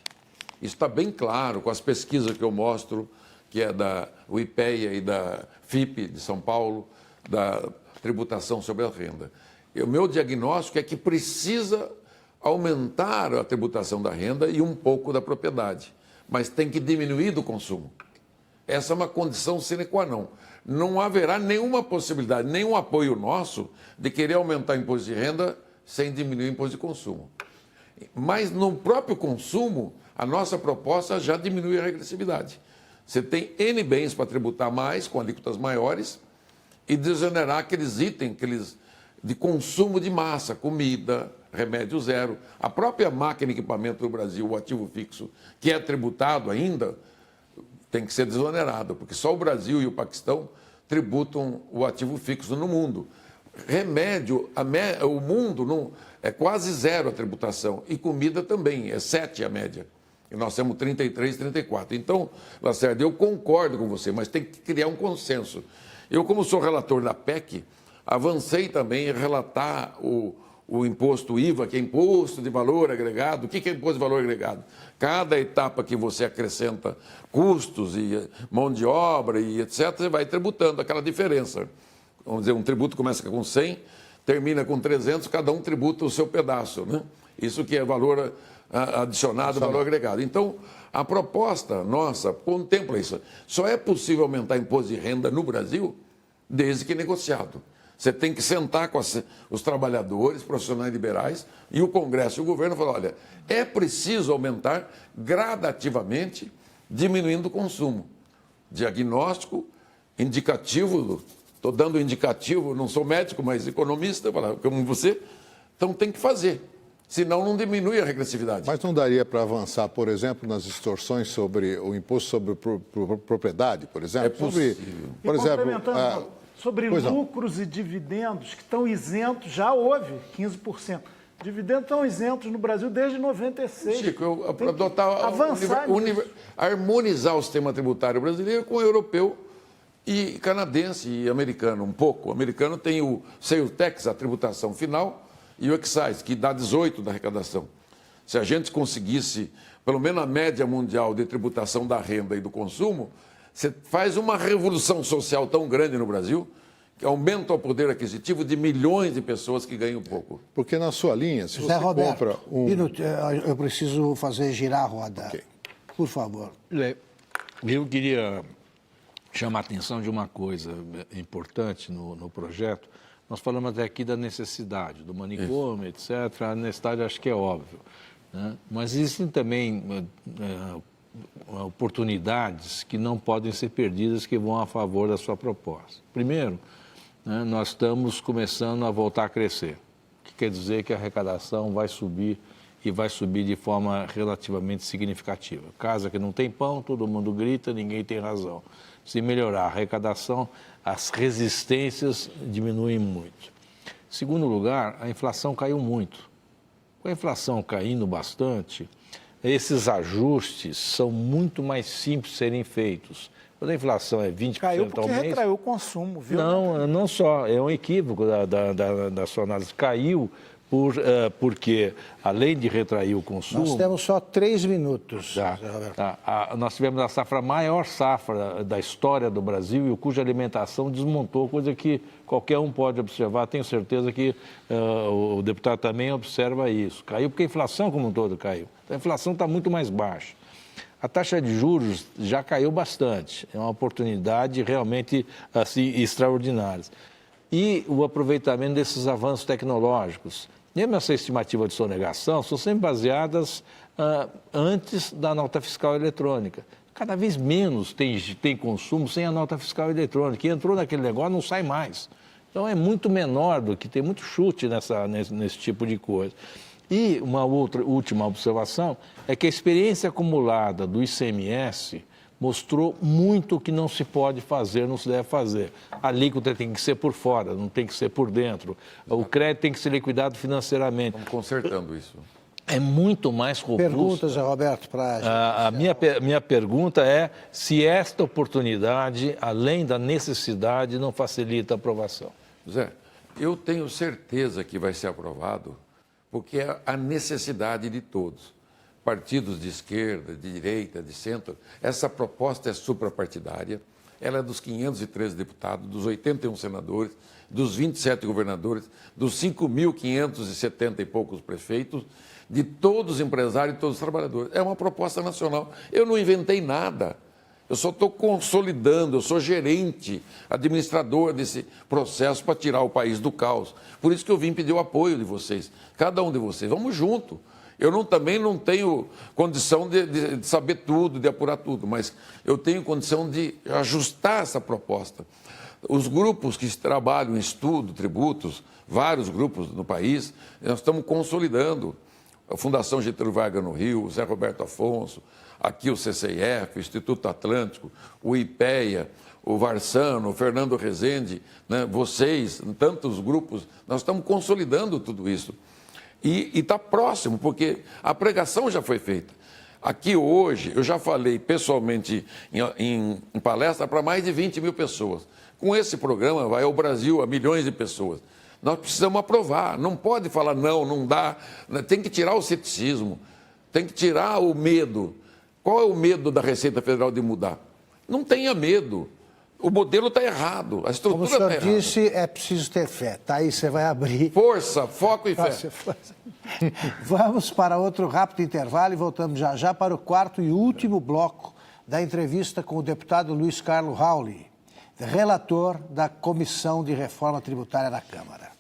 Isso está bem claro com as pesquisas que eu mostro, que é da IPEA e da FIP de São Paulo, da tributação sobre a renda. O meu diagnóstico é que precisa aumentar a tributação da renda e um pouco da propriedade, mas tem que diminuir do consumo. Essa é uma condição sine qua non. Não haverá nenhuma possibilidade, nenhum apoio nosso de querer aumentar o imposto de renda sem diminuir o imposto de consumo. Mas no próprio consumo, a nossa proposta já diminui a regressividade. Você tem N bens para tributar mais, com alíquotas maiores, e desonerar aqueles itens de consumo de massa, comida, remédio zero. A própria máquina e equipamento do Brasil, o ativo fixo, que é tributado ainda, tem que ser desonerado, porque só o Brasil e o Paquistão tributam o ativo fixo no mundo. Remédio, o mundo não, é quase zero a tributação, e comida também, é 7 a média. E nós temos 33, 34. Então, Lacerda, eu concordo com você, mas tem que criar um consenso. Eu, como sou relator da PEC, avancei também em relatar o imposto IVA, que é imposto de valor agregado. O que é imposto de valor agregado? Cada etapa que você acrescenta custos e mão de obra e etc., você vai tributando aquela diferença. Vamos dizer, um tributo começa com 100, termina com 300, cada um tributa o seu pedaço, né? Isso que é valor adicionado, valor agregado. Então, a proposta nossa contempla isso. Só é possível aumentar imposto de renda no Brasil desde que negociado. Você tem que sentar com os trabalhadores, profissionais liberais e o Congresso e o governo e falar, olha, é preciso aumentar gradativamente, diminuindo o consumo. Diagnóstico, indicativo, estou dando indicativo, não sou médico, mas economista, como você, então tem que fazer. Senão não diminui a regressividade. Mas não daria para avançar, por exemplo, nas distorções sobre o imposto sobre propriedade, por exemplo? É possível. Por exemplo, sobre lucros e dividendos que estão isentos, já houve 15%. Dividendos estão isentos no Brasil desde 96. Chico, harmonizar o sistema tributário brasileiro com o europeu e canadense e americano, um pouco. O americano tem o sales tax, a tributação final, e o excise, que dá 18% da arrecadação. Se a gente conseguisse, pelo menos a média mundial de tributação da renda e do consumo, você faz uma revolução social tão grande no Brasil que aumenta o poder aquisitivo de milhões de pessoas que ganham pouco. Porque na sua linha, se você Zé Roberto, compra um... eu preciso fazer girar a roda. Ok. Por favor. Eu queria chamar a atenção de uma coisa importante no projeto. Nós falamos até aqui da necessidade, do manicômio, etc. A necessidade acho que é óbvio, né? Mas existem também oportunidades que não podem ser perdidas, que vão a favor da sua proposta. Primeiro, né, nós estamos começando a voltar a crescer, o que quer dizer que a arrecadação vai subir e vai subir de forma relativamente significativa. Casa que não tem pão, todo mundo grita, ninguém tem razão. Se melhorar a arrecadação, as resistências diminuem muito. Segundo lugar, a inflação caiu muito. Com a inflação caindo bastante, esses ajustes são muito mais simples de serem feitos. Quando a inflação é 20% Caiu ao porque mês... retraiu o consumo, viu? Não só, é um equívoco da sua análise. Caiu porque, além de retrair o consumo... Nós temos só 3 minutos, Tá. Zé Roberto. Nós tivemos a maior safra da história do Brasil e cuja alimentação desmontou, coisa que qualquer um pode observar. Tenho certeza que o deputado também observa isso. Caiu porque a inflação como um todo caiu. Então, a inflação está muito mais baixa. A taxa de juros já caiu bastante. É uma oportunidade realmente assim, extraordinária. E o aproveitamento desses avanços tecnológicos. Mesmo essa estimativa de sonegação são sempre baseadas antes da nota fiscal eletrônica. Cada vez menos tem consumo sem a nota fiscal eletrônica. Quem entrou naquele negócio não sai mais. Então é muito menor do que tem muito chute nesse tipo de coisa. E uma outra última observação é que a experiência acumulada do ICMS mostrou muito o que não se pode fazer, não se deve fazer. A alíquota tem que ser por fora, não tem que ser por dentro. O crédito tem que ser liquidado financeiramente. Estamos consertando isso. É muito mais robusto. Perguntas, Zé Roberto, para A minha pergunta é se esta oportunidade, além da necessidade, não facilita a aprovação. Zé, eu tenho certeza que vai ser aprovado, porque é a necessidade de todos. Partidos de esquerda, de direita, de centro. Essa proposta é suprapartidária. Ela é dos 513 deputados, dos 81 senadores, dos 27 governadores, dos 5.570 e poucos prefeitos, de todos os empresários e todos os trabalhadores. É uma proposta nacional. Eu não inventei nada. Eu só estou consolidando, eu sou gerente, administrador desse processo para tirar o país do caos. Por isso que eu vim pedir o apoio de vocês, cada um de vocês. Vamos junto. Eu também não tenho condição de saber tudo, de apurar tudo, mas eu tenho condição de ajustar essa proposta. Os grupos que trabalham em estudo, tributos, vários grupos no país, nós estamos consolidando. A Fundação Getúlio Vargas no Rio, o Zé Roberto Afonso, aqui o CCIF, o Instituto Atlântico, o IPEA, o Varsano, o Fernando Rezende, né, vocês, tantos grupos, nós estamos consolidando tudo isso. E está próximo, porque a pregação já foi feita. Aqui hoje, eu já falei pessoalmente em palestra para mais de 20 mil pessoas. Com esse programa vai ao Brasil a milhões de pessoas. Nós precisamos aprovar, não pode falar não dá, tem que tirar o ceticismo, tem que tirar o medo. Qual é o medo da Receita Federal de mudar? Não tenha medo. O modelo está errado, a estrutura está errada. Como o senhor disse, é preciso ter fé. Tá aí, você vai abrir. Força, foco e fé. Vamos para outro rápido intervalo e voltamos já para o quarto e último bloco da entrevista com o deputado Luiz Carlos Rauli, relator da Comissão de Reforma Tributária da Câmara.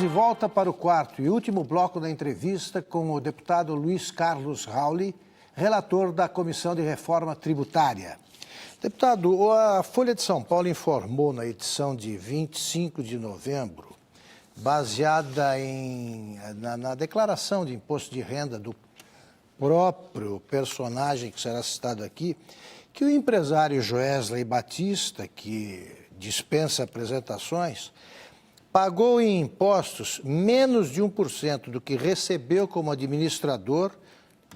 de volta para o quarto e último bloco da entrevista com o deputado Luiz Carlos Rauli, relator da Comissão de Reforma Tributária. Deputado, a Folha de São Paulo informou na edição de 25 de novembro, baseada na declaração de imposto de renda do próprio personagem que será citado aqui, que o empresário Joesley Batista, que dispensa apresentações, pagou em impostos menos de 1% do que recebeu como administrador,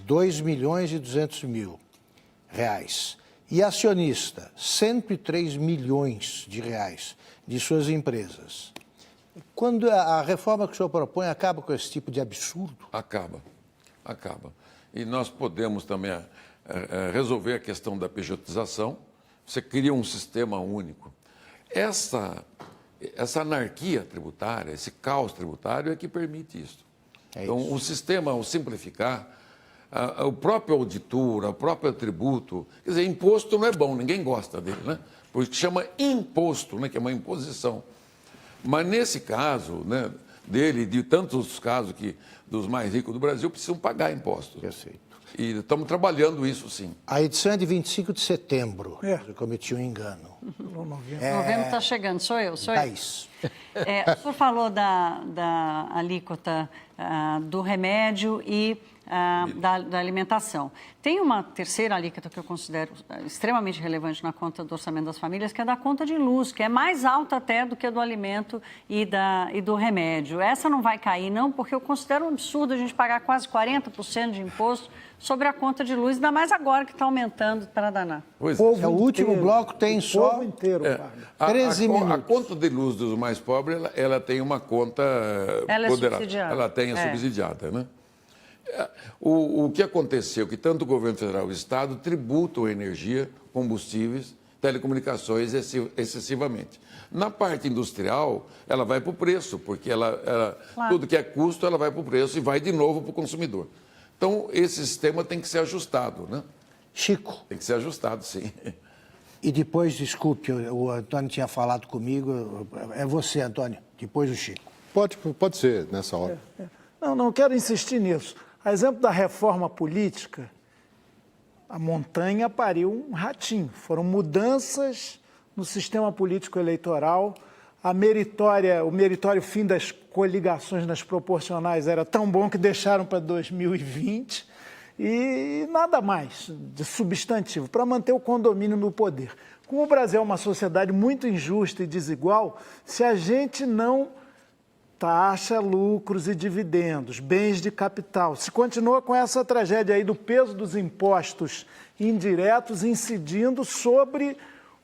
R$2.200.000. E acionista, R$103 milhões de suas empresas. Quando a reforma que o senhor propõe acaba com esse tipo de absurdo? Acaba. E nós podemos também resolver a questão da pejotização. Você cria um sistema único. Essa anarquia tributária, esse caos tributário é que permite isso. Então, o sistema, ao simplificar, o próprio auditor, o próprio tributo, quer dizer, imposto não é bom, ninguém gosta dele, né? Porque chama imposto, né? Que é uma imposição. Mas nesse caso, né, dele e de tantos casos dos mais ricos do Brasil, precisam pagar impostos. Perfeito. E estamos trabalhando isso, sim. A edição é de 25 de setembro, eu cometi um engano. Novembro está chegando, sou eu. Isso. O senhor falou da alíquota do remédio e da alimentação. Tem uma terceira alíquota que eu considero extremamente relevante na conta do orçamento das famílias, que é da conta de luz, que é mais alta até do que a do alimento e do remédio. Essa não vai cair, não, porque eu considero um absurdo a gente pagar quase 40% de imposto sobre a conta de luz, ainda mais agora que está aumentando para danar. Pois o último bloco tem só... O povo inteiro paga. 13 minutos. A conta de luz dos mais pobres, ela tem uma conta ela poderosa. É subsidiada. Ela tem a subsidiada, né? O que aconteceu é que tanto o governo federal e o Estado tributam a energia, combustíveis, telecomunicações excessivamente. Na parte industrial, ela vai para o preço, porque tudo que é custo, ela vai para o preço e vai de novo para o consumidor. Então, esse sistema tem que ser ajustado, né? Chico. Tem que ser ajustado, sim. E depois, desculpe, o Antônio tinha falado comigo, é você, Antônio, depois o Chico. Pode ser nessa hora. Não quero insistir nisso. A exemplo da reforma política, a montanha pariu um ratinho. Foram mudanças no sistema político eleitoral. O meritório fim das coligações nas proporcionais era tão bom que deixaram para 2020 e nada mais de substantivo para manter o condomínio no poder. Como o Brasil é uma sociedade muito injusta e desigual, se a gente não taxa lucros e dividendos, bens de capital, se continua com essa tragédia aí do peso dos impostos indiretos incidindo sobre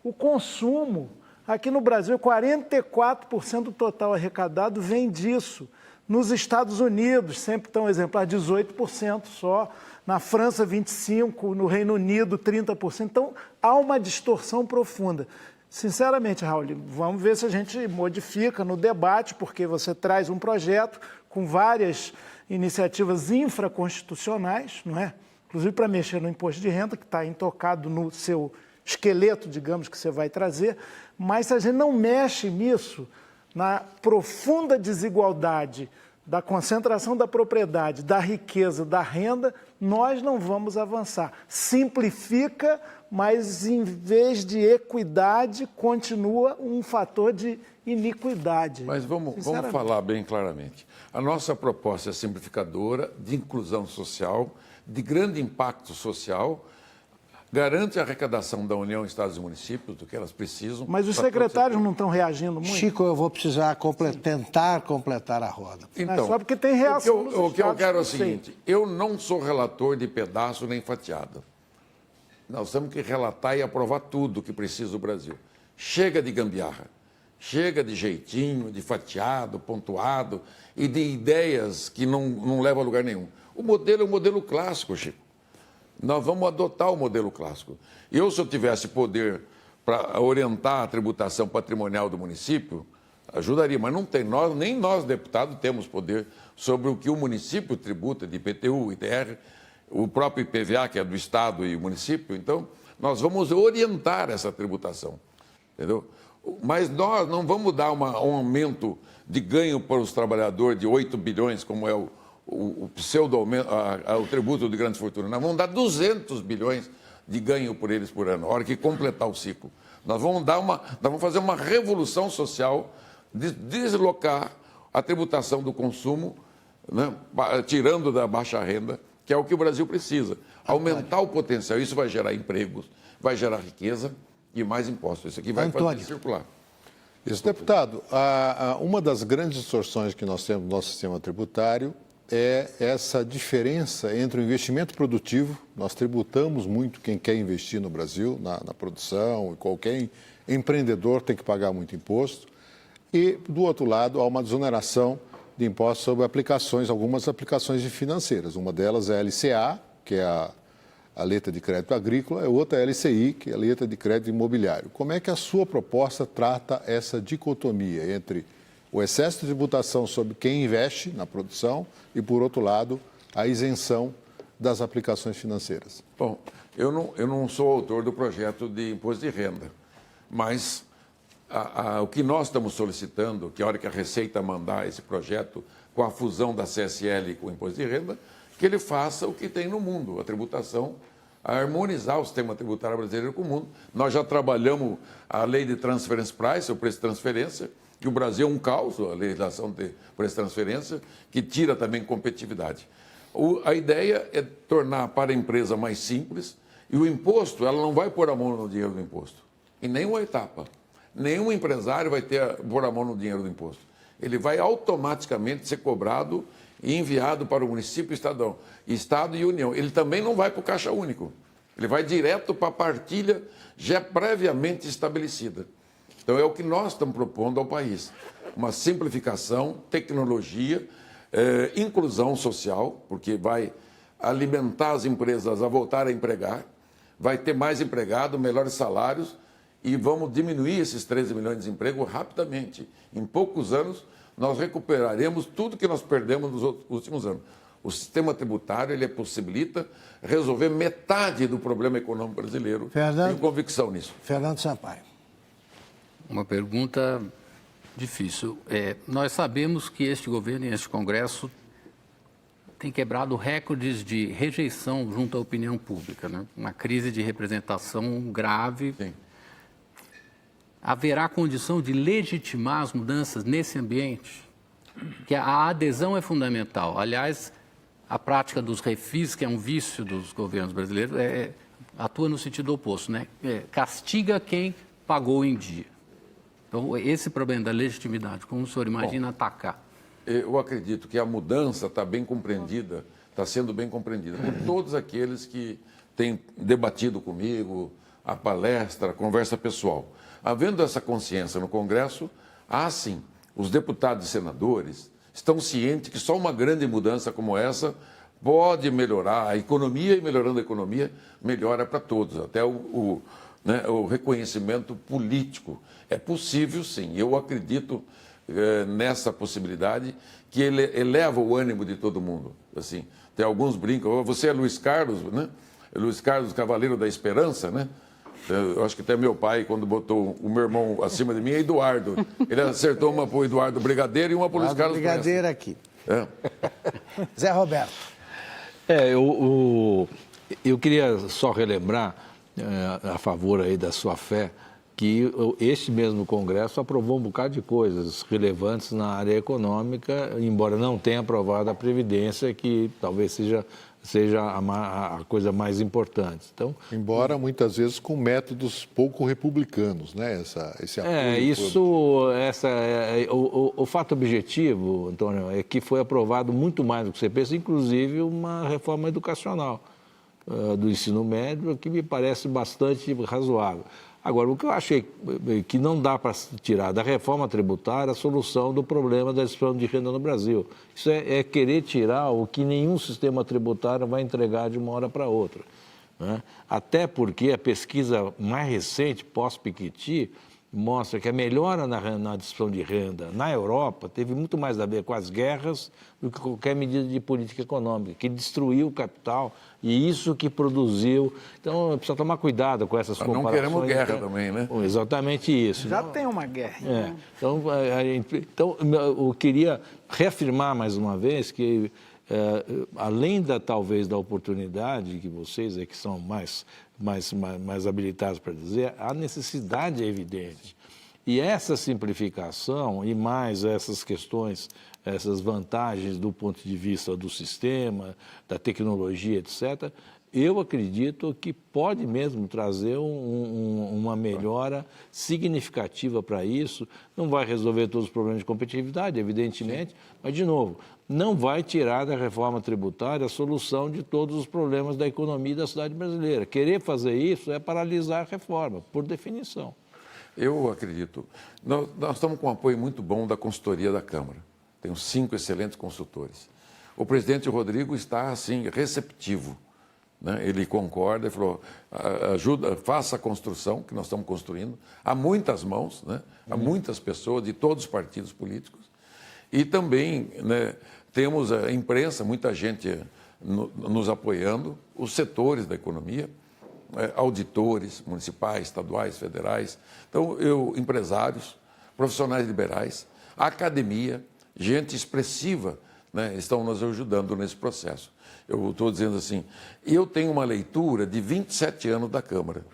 o consumo. Aqui no Brasil, 44% do total arrecadado vem disso. Nos Estados Unidos, sempre tão exemplar, 18% só. Na França, 25%. No Reino Unido, 30%. Então, há uma distorção profunda. Sinceramente, Raul, vamos ver se a gente modifica no debate, porque você traz um projeto com várias iniciativas infraconstitucionais, não é? Inclusive para mexer no imposto de renda, que está intocado no seu esqueleto, digamos, que você vai trazer, mas se a gente não mexe nisso, na profunda desigualdade da concentração da propriedade, da riqueza, da renda, nós não vamos avançar. Simplifica, mas em vez de equidade, continua um fator de iniquidade. Mas vamos falar bem claramente. A nossa proposta é simplificadora, de inclusão social, de grande impacto social, garante a arrecadação da União, Estados e municípios, do que elas precisam. Mas os secretários não estão reagindo muito? Chico, eu vou precisar tentar completar a roda. Então, só porque tem reação o que eu quero é o seguinte, eu não sou relator de pedaço nem fatiado. Nós temos que relatar e aprovar tudo que precisa do Brasil. Chega de gambiarra, chega de jeitinho, de fatiado, pontuado e de ideias que não levam a lugar nenhum. O modelo é um modelo clássico, Chico. Nós vamos adotar o modelo clássico. Se eu tivesse poder para orientar a tributação patrimonial do município, ajudaria, mas não tem. Nem nós, deputados, temos poder sobre o que o município tributa de IPTU, ITR, o próprio IPVA, que é do Estado e o município. Então, nós vamos orientar essa tributação, entendeu? Mas nós não vamos dar um aumento de ganho para os trabalhadores de 8 bilhões, como é o pseudo-aumento, o tributo de grandes fortunas. Nós vamos dar 200 bilhões de ganho por eles por ano, na hora que completar o ciclo. Nós vamos fazer uma revolução social, de deslocar a tributação do consumo, né, tirando da baixa renda, que é o que o Brasil precisa. Aumentar o potencial, isso vai gerar empregos, vai gerar riqueza e mais impostos. Isso aqui vai fazer circular. Isso, deputado, uma das grandes distorções que nós temos no nosso sistema tributário é essa diferença entre o investimento produtivo. Nós tributamos muito quem quer investir no Brasil, na produção, e qualquer empreendedor tem que pagar muito imposto. E, do outro lado, há uma desoneração de impostos sobre algumas aplicações financeiras. Uma delas é a LCA, que é a letra de crédito agrícola, e outra é a LCI, que é a letra de crédito imobiliário. Como é que a sua proposta trata essa dicotomia entre o excesso de tributação sobre quem investe na produção e, por outro lado, a isenção das aplicações financeiras? Bom, eu não sou autor do projeto de imposto de renda, mas o que nós estamos solicitando, que a hora que a Receita mandar esse projeto com a fusão da CSL com o imposto de renda, que ele faça o que tem no mundo, a tributação, a harmonizar o sistema tributário brasileiro com o mundo. Nós já trabalhamos a lei de transference price, o preço de transferência, que o Brasil é um caos, a legislação de preço de transferência, que tira também competitividade. A ideia é tornar para a empresa mais simples, e o imposto, ela não vai pôr a mão no dinheiro do imposto, em nenhuma etapa. Nenhum empresário vai pôr a mão no dinheiro do imposto. Ele vai automaticamente ser cobrado e enviado para o município, Estado e União. Ele também não vai para o Caixa Único. Ele vai direto para a partilha já previamente estabelecida. Então, é o que nós estamos propondo ao país. Uma simplificação, tecnologia, inclusão social, porque vai alimentar as empresas a voltar a empregar, vai ter mais empregado, melhores salários, e vamos diminuir esses 13 milhões de desemprego rapidamente. Em poucos anos, nós recuperaremos tudo que nós perdemos nos últimos anos. O sistema tributário, ele possibilita resolver metade do problema econômico brasileiro. Tenho convicção nisso. Fernando Sampaio. Uma pergunta difícil. Nós sabemos que este governo e este Congresso têm quebrado recordes de rejeição junto à opinião pública, né? Uma crise de representação grave. Sim. Haverá condição de legitimar as mudanças nesse ambiente? Que a adesão é fundamental. Aliás, a prática dos refis, que é um vício dos governos brasileiros, atua no sentido oposto, né? Castiga quem pagou em dia. Então, esse problema da legitimidade, como o senhor imagina atacar? Eu acredito que a mudança está bem compreendida, está sendo bem compreendida por todos aqueles que têm debatido comigo, a palestra, a conversa pessoal. Havendo essa consciência no Congresso, sim, os deputados e senadores estão cientes que só uma grande mudança como essa pode melhorar a economia, e melhorando a economia, melhora para todos, até o reconhecimento político. É possível, sim. Eu acredito nessa possibilidade, que ele eleva o ânimo de todo mundo. Assim, tem alguns brincam, você é Luiz Carlos, né? Luiz Carlos, Cavaleiro da Esperança, né? Eu acho que até meu pai, quando botou o meu irmão acima de mim, é Eduardo. Ele acertou uma para o Eduardo Brigadeiro e uma para o Luiz Carlos Brigadeiro aqui. Zé Roberto. Eu queria só relembrar, a favor aí da sua fé, que este mesmo Congresso aprovou um bocado de coisas relevantes na área econômica, embora não tenha aprovado a Previdência, que talvez seja a coisa mais importante. Então, embora muitas vezes com métodos pouco republicanos, né? Esse apoio o fato objetivo, Antônio, é que foi aprovado muito mais do que você pensa, inclusive uma reforma educacional do ensino médio, que me parece bastante razoável. Agora, o que eu achei que não dá para tirar da reforma tributária a solução do problema da distribuição de renda no Brasil. Isso é querer tirar o que nenhum sistema tributário vai entregar de uma hora para outra, né? Até porque a pesquisa mais recente, pós-Piketty, mostra que a melhora na distribuição de renda na Europa teve muito mais a ver com as guerras do que qualquer medida de política econômica, que destruiu o capital e isso que produziu. Então, precisa tomar cuidado com essas comparações. Não queremos guerra também, né? Exatamente isso. Já tem uma guerra. Então, eu queria reafirmar mais uma vez que, além talvez da oportunidade que vocês que são mais habilitados para dizer, a necessidade é evidente. E essa simplificação e mais essas questões, essas vantagens do ponto de vista do sistema, da tecnologia, etc., eu acredito que pode mesmo trazer uma melhora significativa para isso. Não vai resolver todos os problemas de competitividade, evidentemente, mas, de novo, não vai tirar da reforma tributária a solução de todos os problemas da economia e da sociedade brasileira. Querer fazer isso é paralisar a reforma, por definição. Eu acredito. Nós estamos com um apoio muito bom da consultoria da Câmara. Temos 5 excelentes consultores. O presidente Rodrigo está, assim, receptivo. Né? Ele concorda, ele falou, ajuda, faça a construção que nós estamos construindo. Há muitas mãos, né? Há muitas pessoas de todos os partidos políticos. E também, né, temos a imprensa, muita gente nos apoiando, os setores da economia, auditores municipais, estaduais, federais, então empresários, profissionais liberais, a academia, gente expressiva, né, estão nos ajudando nesse processo. Eu estou dizendo assim, eu tenho uma leitura de 27 anos da Câmara,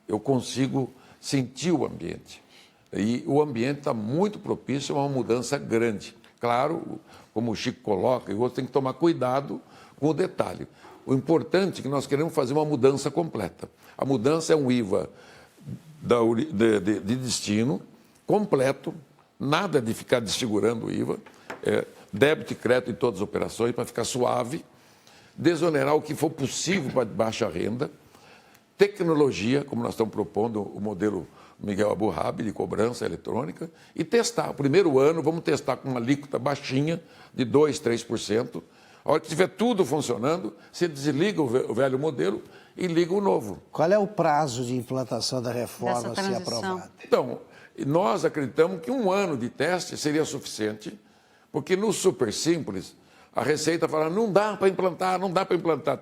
eu consigo sentir o ambiente, e o ambiente está muito propício a uma mudança grande. Claro, como o Chico coloca, e o outro tem que tomar cuidado com o detalhe. O importante é que nós queremos fazer uma mudança completa. A mudança é um IVA de destino completo, nada de ficar desfigurando o IVA, débito e crédito em todas as operações para ficar suave, desonerar o que for possível para baixa renda, tecnologia, como nós estamos propondo o modelo Miguel Aburrab, de cobrança eletrônica, e testar. O primeiro ano, vamos testar com uma alíquota baixinha, de 2%, 3%. A hora que tiver tudo funcionando, você desliga o velho modelo e liga o novo. Qual é o prazo de implantação da reforma se aprovada? Então, nós acreditamos que 1 ano de teste seria suficiente, porque no Super Simples, a Receita fala, não dá para implantar,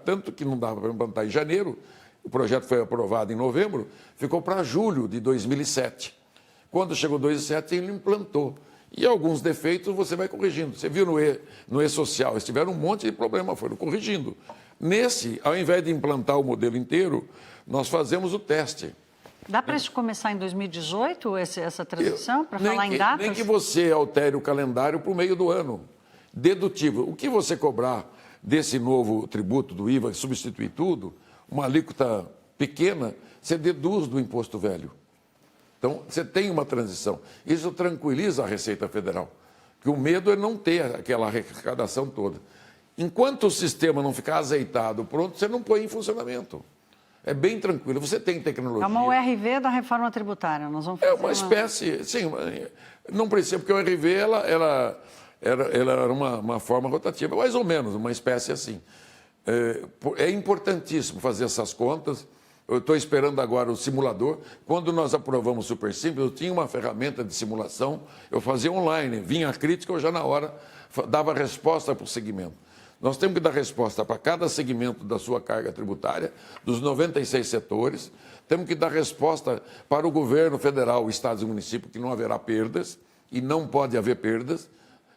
tanto que não dava para implantar em janeiro. O projeto foi aprovado em novembro, ficou para julho de 2007. Quando chegou 2007, ele implantou. E alguns defeitos você vai corrigindo. Você viu no E-Social, eles tiveram um monte de problema, foram corrigindo. Nesse, ao invés de implantar o modelo inteiro, nós fazemos o teste. Dá para isso começar em 2018, essa transição, para falar em datas? Nem que você altere o calendário para o meio do ano. Dedutivo. O que você cobrar desse novo tributo do IVA, substituir tudo, uma alíquota pequena, você deduz do imposto velho. Então, você tem uma transição. Isso tranquiliza a Receita Federal, que o medo é não ter aquela arrecadação toda. Enquanto o sistema não ficar azeitado, pronto, você não põe em funcionamento. É bem tranquilo. Você tem tecnologia. É uma URV da reforma tributária. Nós vamos fazer uma espécie... Sim, não precisa, porque o URV ela era uma forma rotativa, mais ou menos, uma espécie assim. É importantíssimo fazer essas contas. Eu estou esperando agora o simulador. Quando nós aprovamos o Super Simples, eu tinha uma ferramenta de simulação, eu fazia online, vinha a crítica, eu já na hora dava resposta para o segmento. Nós temos que dar resposta para cada segmento da sua carga tributária, dos 96 setores, temos que dar resposta para o governo federal, estados e municípios, que não haverá perdas, e não pode haver perdas,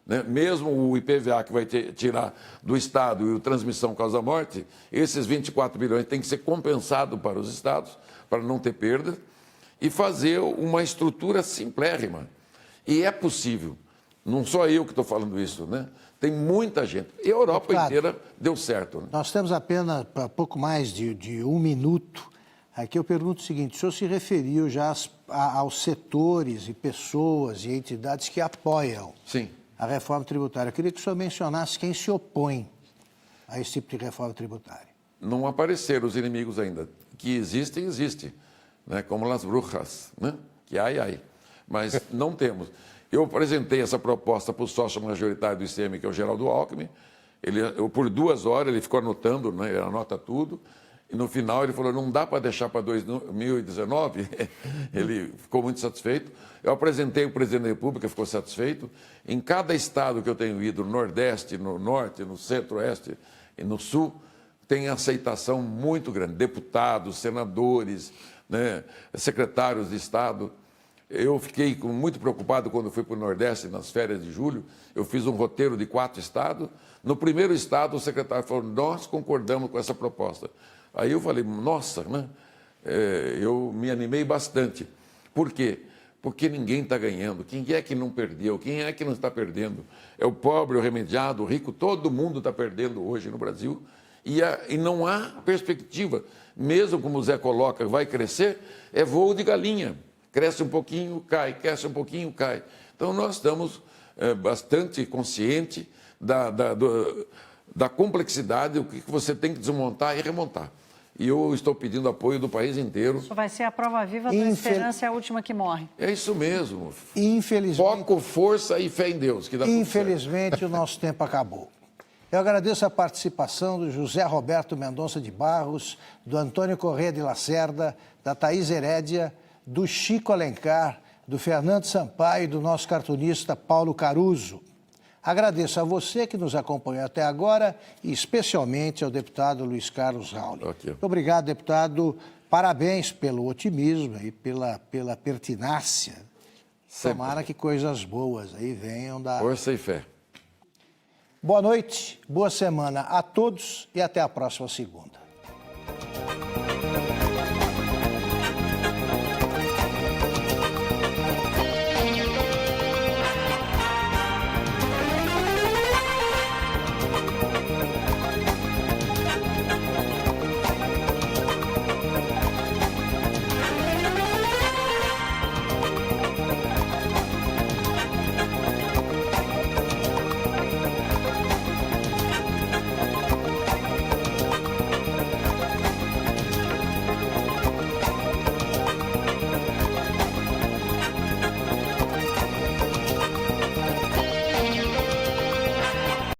né? Mesmo o IPVA que vai tirar do Estado e o transmissão causa-morte, esses 24 bilhões têm que ser compensados para os estados, para não ter perda, e fazer uma estrutura simplérrima. E é possível. Não sou eu que estou falando isso, né? Tem muita gente. E a Europa inteira deu certo. Né? Nós temos apenas pouco mais de 1 minuto. Aqui eu pergunto o seguinte, o senhor se referiu já aos setores e pessoas e entidades que apoiam a reforma tributária. Eu queria que o senhor mencionasse quem se opõe a esse tipo de reforma tributária. Não apareceram os inimigos ainda. Que existem, existe. Né? Como as bruxas, né? Que ai. Mas não temos. Eu apresentei essa proposta para o sócio majoritário do ICM, que é o Geraldo Alckmin. Por 2 horas ele ficou anotando, né? Ele anota tudo. E no final ele falou, não dá para deixar para 2019. Ele ficou muito satisfeito. Eu apresentei o presidente da República, ficou satisfeito. Em cada estado que eu tenho ido, no Nordeste, no Norte, no Centro-Oeste e no Sul, tem aceitação muito grande. Deputados, senadores, né, secretários de Estado. Eu fiquei muito preocupado quando fui para o Nordeste nas férias de julho. Eu fiz um roteiro de 4 estados. No primeiro estado, o secretário falou, nós concordamos com essa proposta. Aí eu falei, nossa, né? Eu me animei bastante. Por quê? Porque ninguém está ganhando. Quem é que não perdeu? Quem é que não está perdendo? É o pobre, o remediado, o rico, todo mundo está perdendo hoje no Brasil. E não há perspectiva. Mesmo como o Zé coloca, vai crescer, é voo de galinha. Cresce um pouquinho, cai, cresce um pouquinho, cai. Então, nós estamos bastante conscientes da complexidade, o que você tem que desmontar e remontar. E eu estou pedindo apoio do país inteiro. Isso vai ser a prova viva da esperança, é a última que morre. É isso mesmo. Infelizmente, foco, força e fé em Deus. Que dá infelizmente, o nosso tempo acabou. Eu agradeço a participação do José Roberto Mendonça de Barros, do Antônio Corrêa de Lacerda, da Thaís Herédia, do Chico Alencar, do Fernando Sampaio e do nosso cartunista Paulo Caruso. Agradeço a você que nos acompanhou até agora e especialmente ao deputado Luiz Carlos Rauli. Okay. Obrigado, deputado. Parabéns pelo otimismo e pela pertinácia. Sempre. Tomara que coisas boas aí venham da... Força e fé. Boa noite, boa semana a todos e até a próxima segunda.